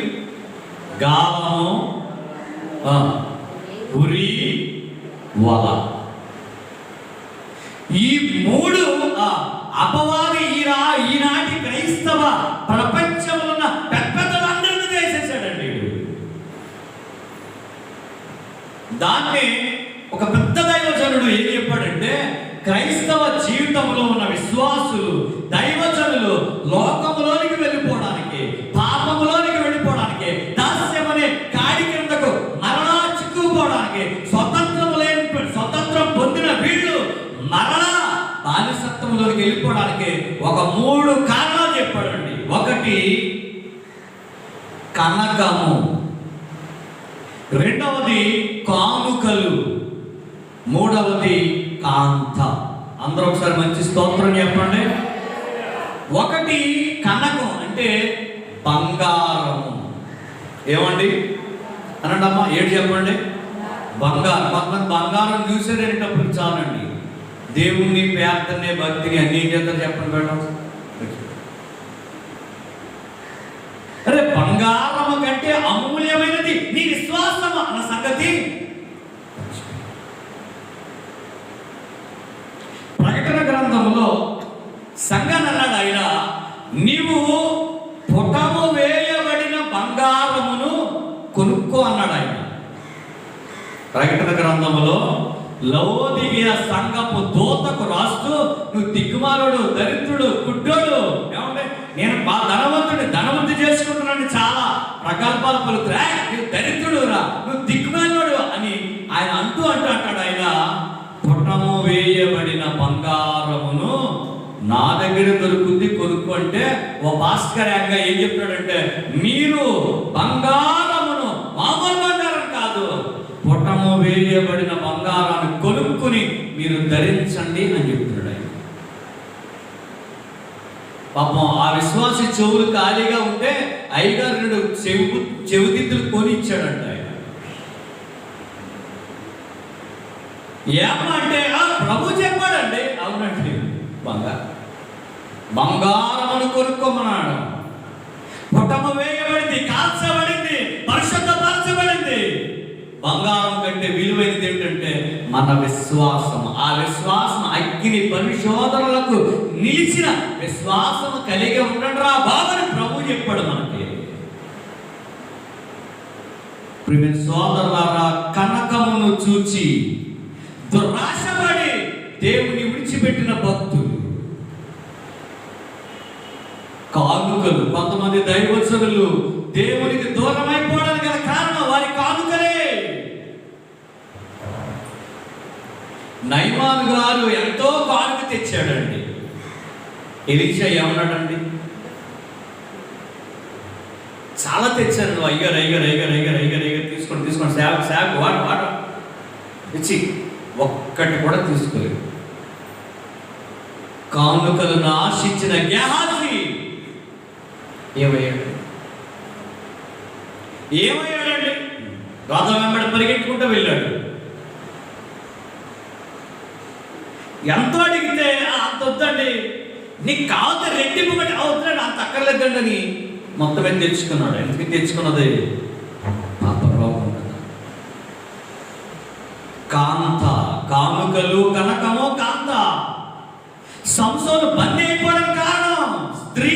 గాలము, ఉరి, వల, ఈ మూడు అపవాది ఈనాటి క్రైస్తవ ప్రపంచంలో ఉన్న పెద్దలందరినీ చేసేసాడండి. దాన్ని ఒక పెద్ద దైవజనుడు ఏం చెప్పాడంటే, క్రైస్తవ జీవితంలో ఉన్న విశ్వాసులు, దైవజనులు లోకములోనికి వెళ్ళిపోవడానికి, పాపములోనికి వెళ్ళిపోవడానికి, దాస్యమనే కాడి కిందకు మరలా చిక్కుపోవడానికి, స్వతంత్రం పొందిన వీళ్ళు మరలా బానిసత్వంలోకి వెళ్ళిపోవడానికి ఒక మూడు కారణాలు చెప్పాడండి. ఒకటి కనకము, రెండవది కానుకలు, మూడవది కాంత. అందరూ ఒకసారి మంచి స్తోత్రం చెప్పండి. ఒకటి కనకం అంటే బంగారము. ఏమండి అనండి అమ్మా, ఏడు చెప్పండి. బంగారం. కొంతమంది బంగారం చూసేటప్పుడు చాలండి, దేవుణ్ణి, ప్రార్థనే, భక్తిని అన్ని చేస్తారు. చెప్పండి మేడం. అరే బంగారము కంటే అమూల్యమైనది నీ విశ్వాసం అన్న సంగతి ప్రకటన గ్రంథంలో సంఘాన్ని అన్నాడు ఆయన, నీవు పుటము వేయబడిన బంగారమును కొనుక్కో అన్నాడు ఆయన. ప్రకటన గ్రంథంలో లవోదికీయ సంఘపు దూతకు రాస్తూ, నువ్వు దిక్కుమాలుడు, దరిద్రుడు, గుడ్డోడు, ఏమంటే నేను ధనవంతుడి చేసుకుంటున్నాను చాలా ప్రకల్పాలు పలుకురా, నువ్వు దరిద్రుడురా, నువ్వు దిక్కుమాలినోడు అని ఆయన అంటాడు. ఆయన పుటము వేయబడిన బంగారమును నా దగ్గర దొరుకుతుంది, కొనుక్కు అంటే ఓ భాస్కర్యంగా ఏం చెప్తాడంటే, మీరు బంగారమును, మామూలు బంగారం కాదు, పుటము వేయబడిన బంగారాన్ని కొనుక్కుని మీరు ధరించండి అని చెప్తున్నాడు ఆయన. పాపం ఆ విశ్వాసి చెవులు ఖాళీగా ఉంటే అయ్యగారు 2 చెవిదిద్దులు కొని ఇచ్చాడంట ఆయన. ఏమంటే ప్రభు చెప్పాడండి. అవునండి, బంగారమును కొనుక్కోమన్నాడు. పుటము వేయబడింది, కాల్చబడింది, పరిశుద్ధపరచబడింది. బంగారం కంటే విలువైనది ఏంటంటే మన విశ్వాసం. ఆ విశ్వాసం అగ్ని పరిశోధనలకు నిలిచిన విశ్వాసం కలిగి ఉండండి రా బాబని ప్రభు చెప్పాడు మనకి. ప్రియ సోదరులారా, కనకమును చూచి దురాశపడి దేవుని విడిచిపెట్టిన భక్తులు, కానుకలు, కొంతమంది దైవజనులు దేవునికి దూరం అయిపోవడానికి గల కారణం వారి కానుకలే. నయమాను గారు ఎంతో కానుక తెచ్చాడండి. ఎలీషా ఏమన్నాడండి, చాలా తెచ్చారు. అయ్యారు తీసుకోండి సేవకు వాడు ఇచ్చి ఒక్కటి కూడా తీసుకోలేదు. కానుకలను ఆశించిన గెహాజీ ఏమయ్యాడండి? రాజు వెంబడి పరిగెట్టుకుంటూ వెళ్ళాడు. ఎంతో అడిగితే అంత వద్దండి, నీకు కావాలి రెట్టింపు బట్టి అవుతున్నాడు, అంత అక్కర్లేదండి అని మొత్తం మీద తెచ్చుకున్నాడు. ఎందుకు తెచ్చుకున్నది? పాపరోగం కదా. కాంత, కానుకలు, కనకము, కాంత. సంసోను బందీ అయిపోవడానికి కారణం స్త్రీ.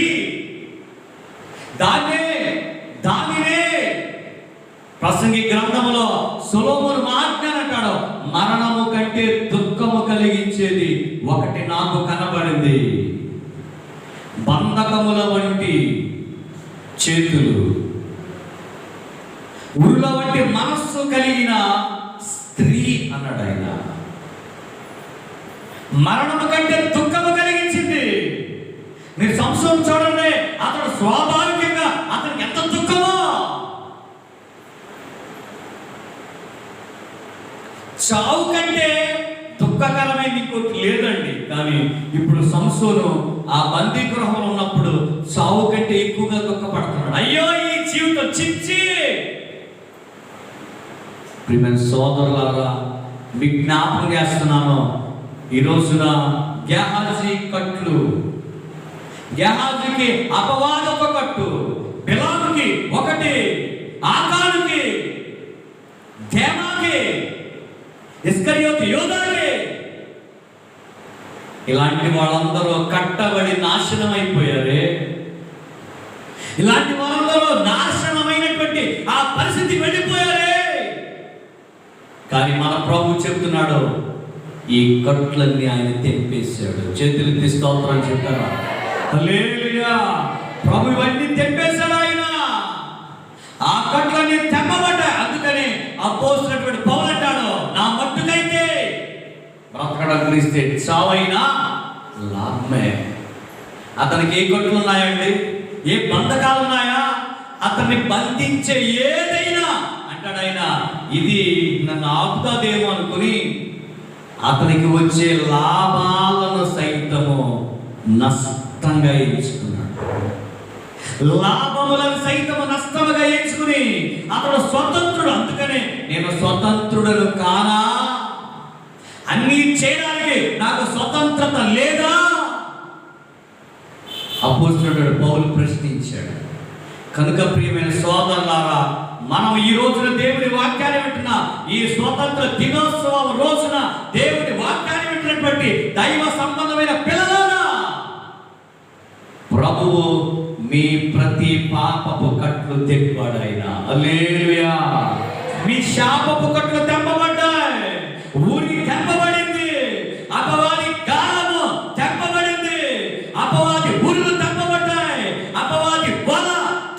దానినే ప్రసంగి గ్రంథములో సొలొమోను ఆజ్ఞను అంటాడు, మరణము కంటే దుఃఖము కలిగించేది ఒకటి నాకు కనబడింది, బంధకముల వంటి చేతులు, ఉరుల వంటి మనస్సు కలిగిన స్త్రీ అన్నాడు ఆయన. మరణము కంటే దుఃఖము కలిగించింది. మీరు సంసోను చూడండి, అతడు స్వాభావికంగా అతనికి ఎంత దుఃఖమో. చావు కంటే దుఃఖకరమైన ఇంకోటి లేదండి. కానీ ఇప్పుడు సంసోను ఆ బందీ గృహంలో ఉన్నప్పుడు చావు కంటే ఎక్కువగా దుఃఖపడుతున్నాడు. అయ్యో ఈ జీవితం చిచ్చి. ప్రియమైన సోదరులారా, విజ్ఞాపన చేస్తున్నాను. ఈ రోజున గెహాజీ కట్లు, గెహాజీకి అపవాద ఒక కట్టు, బిలాముకి ఒకటి, ఆకానుకి, దేమాకి, ఇస్కరియోతు యోధాకి, ఇలాంటి వాళ్ళందరూ కట్టబడి నాశనం అయిపోయారే. ఇలాంటి వాళ్ళందరూ నాశనమైనటువంటి ఆ పరిస్థితి వెళ్ళిపోయారే. కానీ మన ప్రభు చెప్తున్నాడు, ఈ కట్లన్నీ ఆయన తెంపేశాడు. చేతులెత్తి స్తోత్రం చెప్తారా? హల్లెలూయా. ప్రభు ఇవన్నీ తెంపేశాడు ఆయన. ఆ కట్లన్నీ తెంపబడ్డాయి. అందుకని అపోస్తలుడైన పౌలు అంటాడు, నా మట్టుకైతే బ్రతకడం క్రీస్తే, చావైనా లాభమే. అతనికి ఏ కట్లు ఉన్నాయండి? ఏ బంధకాలు ఉన్నాయా? అతన్ని బంధించే ఏదైనా అంటాడు ఆయన, ఇది నన్ను ఆపుతాదేమో అనుకుని అతనికి వచ్చే లాభాలను సైతము నష్టంగా ఎంచుకున్నాడు. లాభములను సైతము నష్టముగా ఎంచుకుని అతడు స్వతంత్రుడు. అందుకనే నేను స్వతంత్రుడను కానా? అన్నీ చేయడానికి నాకు స్వతంత్రత లేదా? అపోస్తలుడైన పౌలు ప్రశ్నించాడు. కనుక ప్రియమైన సోదరులారా, మనం ఈ రోజున దేవుని వాక్యాన్ని వింటున్న ఈ స్వతంత్ర దినోత్సవం రోజున దేవుని వాక్యాన్ని వింటున్నటువంటి దైవ సంబంధమైన పిల్లలారా, ప్రభువు మీ ప్రతి పాపపు కట్లు తెంపాడు ఆయన. హల్లెలూయా. మీ శాపపు కట్లు తెంపబడ్డాయి. ఊరి తెంపబడింది. అపవాది గాలము తెంపబడింది. అపవాది ఊరులు తెంపబడ్డాయి. అపవాది వల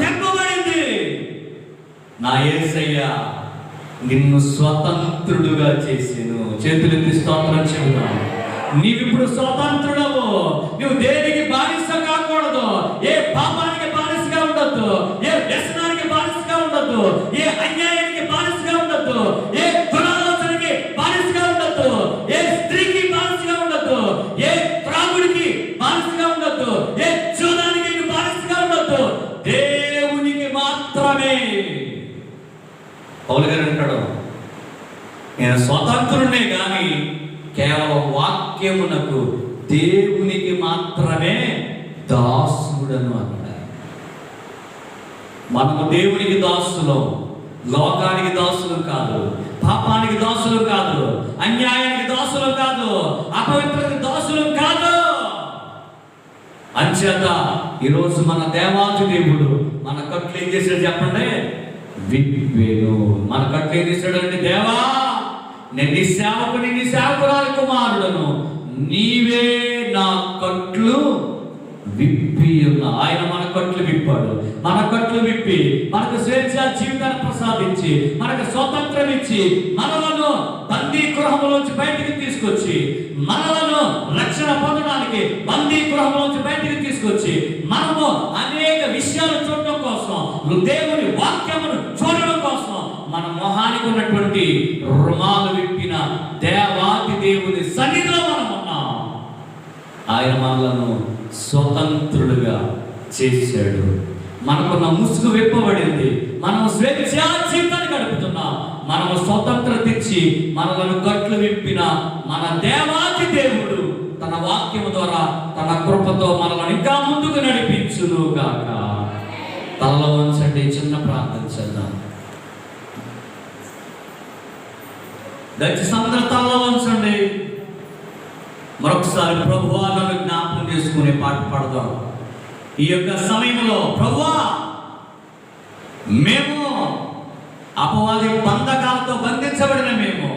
తెంపబడింది. నా యేసయ్య నిన్ను స్వతంత్రుడుగా చేసేను. చేతులెత్తి స్తోత్రం చెబుతాను. నీవిప్పుడు స్వతంత్రుడవు. నువ్వు దేనికి బానిస కాకూడదు. ఏ పాపానికి బానిసగా ఉండొద్దు, ఏ వ్యసనానికి బానిసగా ఉండొద్దు, ఏ అన్యాయానికి బానిసగా ఉండొద్దు, ఏ దురాలోచనకి బానిసగా ఉండొద్దు, ఏ స్త్రీకి బానిసగా ఉండొద్దు, ఏ త్రాగుడికి బానిసగా ఉండొద్దు, ఏ జూదానికి బానిసగా ఉండొద్దు. దేవునికి మాత్రమే. పౌలు గారు అంటాడు, నేను స్వతంత్రుడే కానీ కేవలం వాక్యమునకు దేవునికి మాత్రమే దాసుడను అన్నాడు. మనము దేవునికి దాసులం, లోకానికి దాసులు కాదు, పాపానికి దాసులు కాదు, అన్యాయానికి దాసులు కాదు, అపవిత్రతకి దాసులు కాదు. అంచేత ఈరోజు మన దేవాది దేవుడు మన కట్లు ఏం చేశాడు చెప్పండి? విప్పెను. మన కట్లు ఏం చేశాడంటే, దేవా నేను నీ సేవకుని, నీ సేవకురాలి కుమారుడను, నీవే నా కట్లు విప్పి ఉన్నా. ఆయన మన కట్లు విప్పాడు. మన కట్లు విప్పి మనకు స్వేచ్ఛ జీవితాన్ని ప్రసాదించి మనకు స్వతంత్రం ఇచ్చి మనలను బందీ గృహంలోంచి బయటికి తీసుకొచ్చి మనలను రక్షణ పొందడానికి బందీ గృహంలోంచి బయటికి తీసుకొచ్చి మనము అనేక విషయాలు చూడడం కోసం, దేవుని వాక్యమును చూడడం కోసం మన మొహానికి ఉన్నటువంటి రుమాలు విప్పిన దేవాది దేవుని సన్నిధిలో మనం ఉన్నాం. ఆయన మనలను స్వతంత్రులుగా చేశాడు. మనకున్న ముసుగు విప్పబడింది. మనం స్వేచ్ఛా జీవితాన్ని గడుపుతున్నాం. మనము స్వతంత్రత ఇచ్చి మనలను కట్లు విప్పిన మన దేవాది దేవుడు తన వాక్యము ద్వారా తన కృపతో మనలను ఇంకా ముందుకు నడిపించును గాక. తలలో వంచండి, చిన్న ప్రార్థన చేద్దాం. దయచేసి అందరూ తలలో వంచండి. మరొకసారి ప్రభువా నన్ను జ్ఞాపకం చేసుకునే పాట పాడదాం. ఈ యొక్క సమయంలో ప్రభువా మేము అపవాది బంధకాలతో బంధించబడిన మేము,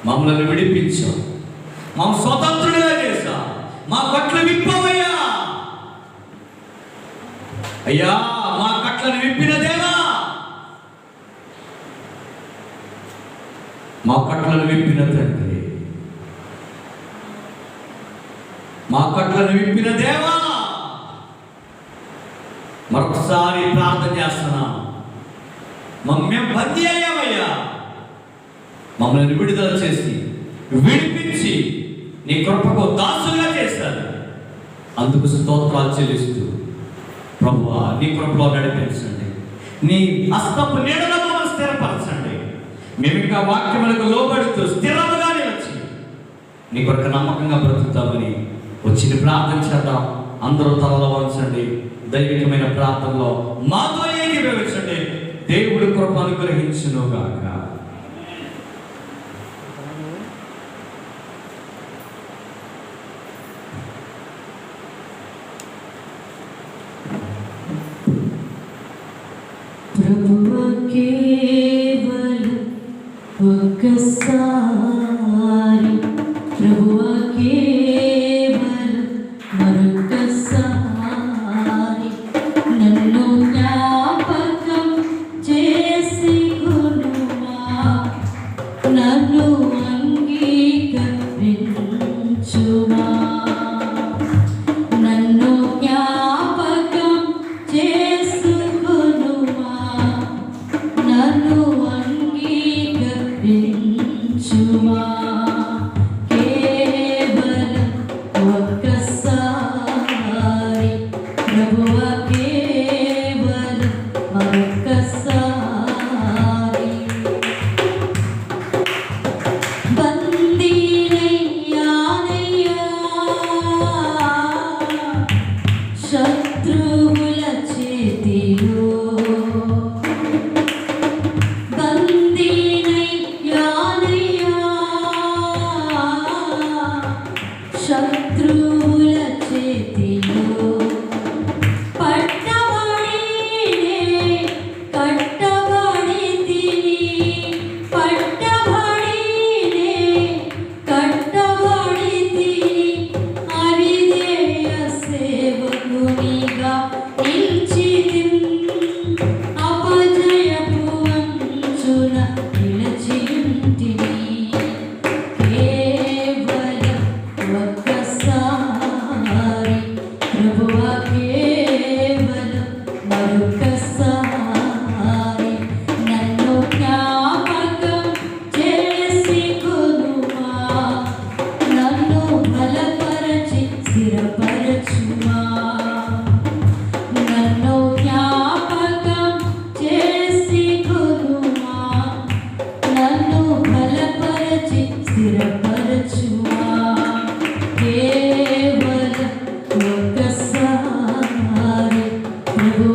మమ్మల్ని విడిపించాం, మమ్మల్ని స్వతంత్రుడిగా చేశా, మా కట్లు విప్పవయ్యా. అయ్యా మా కట్లను విప్పిన దేవా, మా కట్లను విప్పిన తండ్రి, మా కట్లను విప్పిన దేవా, మరొకసారి ప్రార్థన చేస్తున్నాం. మేము బందీ అయ్యామయ్యా, మమ్మల్ని విడుదల చేసి విడిపించి నీ కృపకు దాసులుగా చేశారు. అందుకు స్తోత్రాలు చెల్లిస్తూ ప్రభువా నీ కృపలో నడిపించండి. నీ హస్తపు నీడలో మమ్మల్ని స్థిరపరచండి. మేము ఇంకా వాక్యములకు లోబడుతూ స్థిరముగా నిలిచి నీ కొరకు నమ్మకంగా బ్రతుకుతామని వచ్చిన ప్రార్థన చేద్దాం. అందరూ తలలో వంచండి. దైవికమైన ప్రార్థనలో మాతో ఏకీభవించండి. దేవుడు కృప అనుగ్రహించును గాక. ప్రభువా కేవలం ఒక్కసారి, ప్రభువా కేవలం మరొకసారి నన్ను జ్ఞాపకం చేసుకొనుమా, నన్ను అంగీకరించుమా, నన్ను జ్ఞాపకం చేసుకొనుమా, నన్ను అంగీకరించుమా.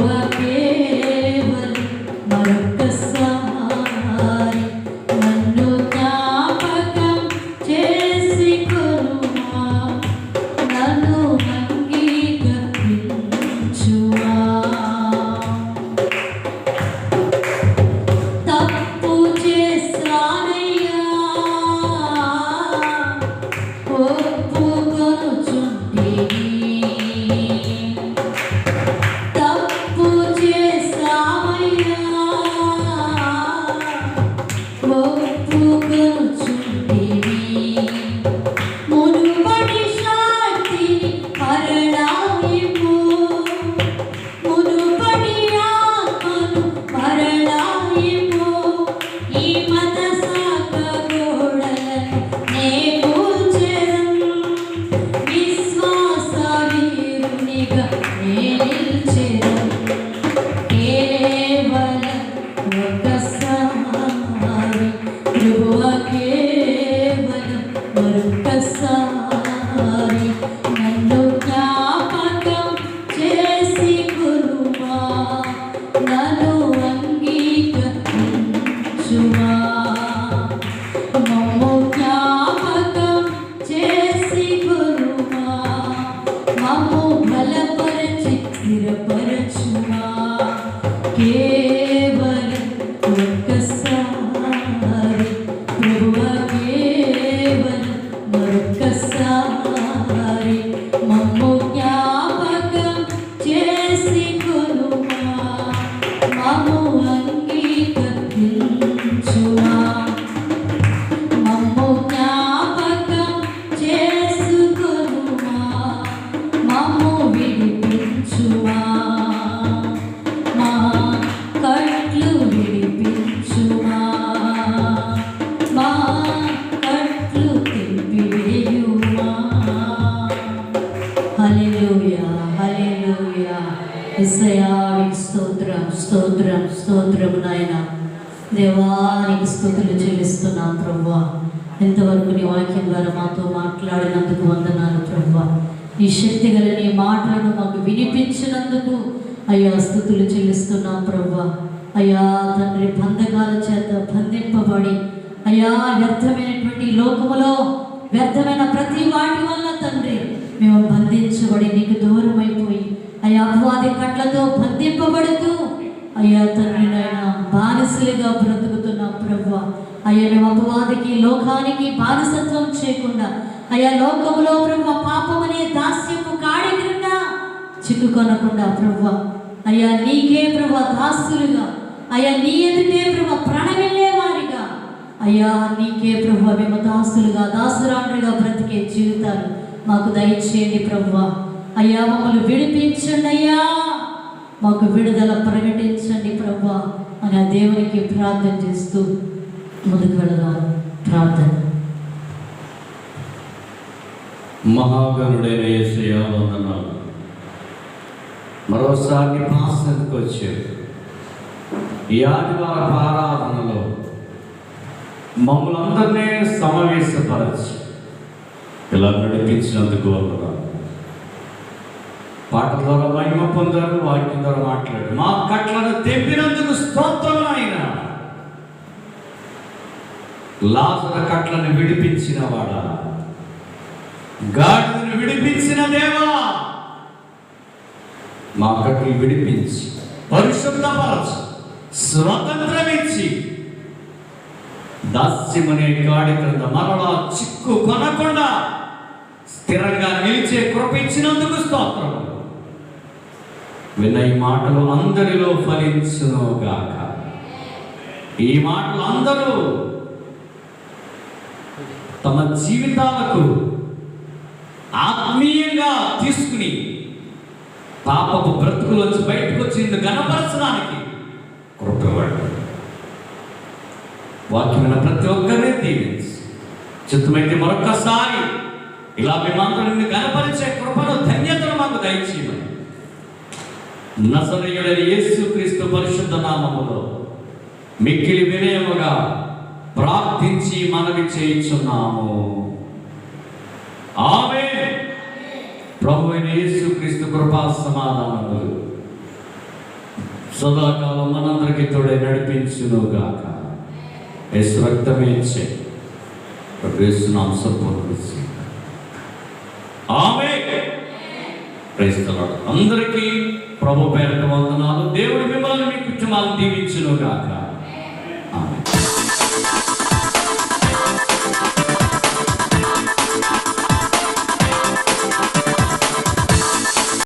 ప్రభువా కేవలం మరొక్కసారి నన్ను జ్ఞాపకం చేసుకొనుమా, నన్ను అంగీకరించుమా. తప్పు చేశానయ్యా, ఒప్పుకొనుచుంటిని. తప్పు చేశామయ్యా, ఒప్పుకొనుచుంటిని. మునుపటి శాంతిని మరలాయిము, మునుపటి ఆత్మను మరలాయిము. ఈ మత శాఖ గోడలను నే కూల్చెదను, విశ్వాస వీరునిగా నే నిలిచెదను. కేవలం ఒక్కసారి ప్రభువా కేవలం మరొక్కసారి నన్ను జ్ఞాపకం చేసుకొనుమా, నన్ను అంగీకరించుమా. మమ్ము జ్ఞాపకం చేసుకొనుమా, మమ్ము బలపరచి స్థిరపరచుమా. కేవలం ఒక్కసారి ప్రభువా కేవలం మరొక్కసారి మమ్ము జ్ఞాపకం చేసుకొనుమా, మమ్ము అంగీకరించుమా. మమ్ము జ్ఞాపకం చేసుకొనుమా, మమ్ము విడిపించుమా. మా కట్లు విడిపించుమా, మా కట్లు తెంపివేయుమా. హల్లెలూయా, హల్లెలూయా. యేసయ్యా నీకు స్తోత్రం, స్తోత్రం, స్తోత్రం నాయనా. దేవానికి స్తుతులు చెల్లిస్తున్నాం ప్రభువా. ఇంతవరకు నీ వాక్యం ద్వారా మాతో మాట్లాడినందుకు వందనాలు ప్రభువా. ఈ శక్తి గల నీ మాటలను మాకు వినిపించినందుకు అయ్యా స్తుతులు చెల్లిస్తున్నాం ప్రభువా. అయ్యా తండ్రి, బంధకాల చేత బంధింపబడి అయ్యా వ్యర్థమైనటువంటి లోకములో వ్యర్థమైన ప్రతి వాటి వల్ల తండ్రి మేము బంధించబడి నీకు దూరం అయిపోయి అయ్యా అపవాది కట్లతో బంధింపబడుతూ అయ్యా తండ్రి నాయన బానిసలుగా బ్రతుకుతున్నాం ప్రభువా. అయ్యా మేము అపవాదికి లోకానికి బానిసత్వం చేయకుండా అయ్యా లోకములో ప్రభువా పాపం అనే దాస్యపు కాడి క్రింద చిక్కుకొనకుండా ప్రభువా అయ్యా నీకే ప్రభువా దాసులుగా అయ్యా నీ ఎదుటే ప్రభువా ప్రాణమిల్లే వారిగా అయ్యా నీకే ప్రభువా మేము దాసులుగా దాసురాండ్రుగా బ్రతికే జీవితాలు మాకు దయచేయండి ప్రభువా. అయ్యా మమ్మల్ని విడిపించండి అయ్యా, మాకు విడుదల ప్రకటించండి ప్రభువా అని ఆ దేవునికి ప్రార్థన చేస్తూ ముందుకు వెళదాం. ప్రార్థన. మహాగణుడైన యేసయ్యా వందనాలు. మరోసారి ప్రాసనకు వచ్చారు. ఈ ఆదివార ఆరాధనలో మమ్మల్ని అందరినీ సమావేశపరచి ఇలా నడిపించినందుకు వందనాలు. పాట ద్వారా మహిమ పొందారు, వాక్యం ద్వారా మాట్లాడారు. మా కట్లను తెంపినందుకు స్తోత్రం ఆయన. లాజరు కట్లను విడిపించిన వాడా, గాడిదను విడిపించిన దేవా, మా కట్లు విడిపించి పరిశుద్ధపరచి స్వతంత్రం ఇచ్చి దాస్యమనే గాడి క్రింద మరలా చిక్కు కొనకుండా స్థిరంగా నిలిచే కృప ఇచ్చినందుకు స్తోత్రం. విన్న ఈ మాటలు అందరిలో ఫలించును గాక. ఈ మాటలు అందరూ తమ జీవితాలకు ఆత్మీయంగా తీసుకుని పాపపు బ్రతుకులోంచి బయటకు వచ్చింది గణపరచడానికి కృపవాడు. వాక్యమైన ప్రతి ఒక్కరిని దీవించి చిత్తమైతే మరొక్కసారి ఇలా మేమందరిని గణపరిచే కృపను ధన్యతను మాకు దయచేయమని నజరేయుడైన యేసుక్రీస్తు పరిశుద్ధ నామములో మిక్కిలి వినయముగా ప్రార్థించి మనవి చేయుచున్నాము. ఆమేన్. ప్రభువైన యేసుక్రీస్తు కృపా సమాధానములు సదాకాలం మనందరికీ తోడే నడిపించునుగాక. యేసు రక్తమే ఇచ్చే వేస్తున్నాం సంపూర్ణ. ఆమేన్. Praise the Lord. అందరికీ ప్రభు పేరిట వందనాలు. దేవుడి మిమ్మల్ని మీ కుటుంబాలను దీవించునుగాక. ఆమేన్.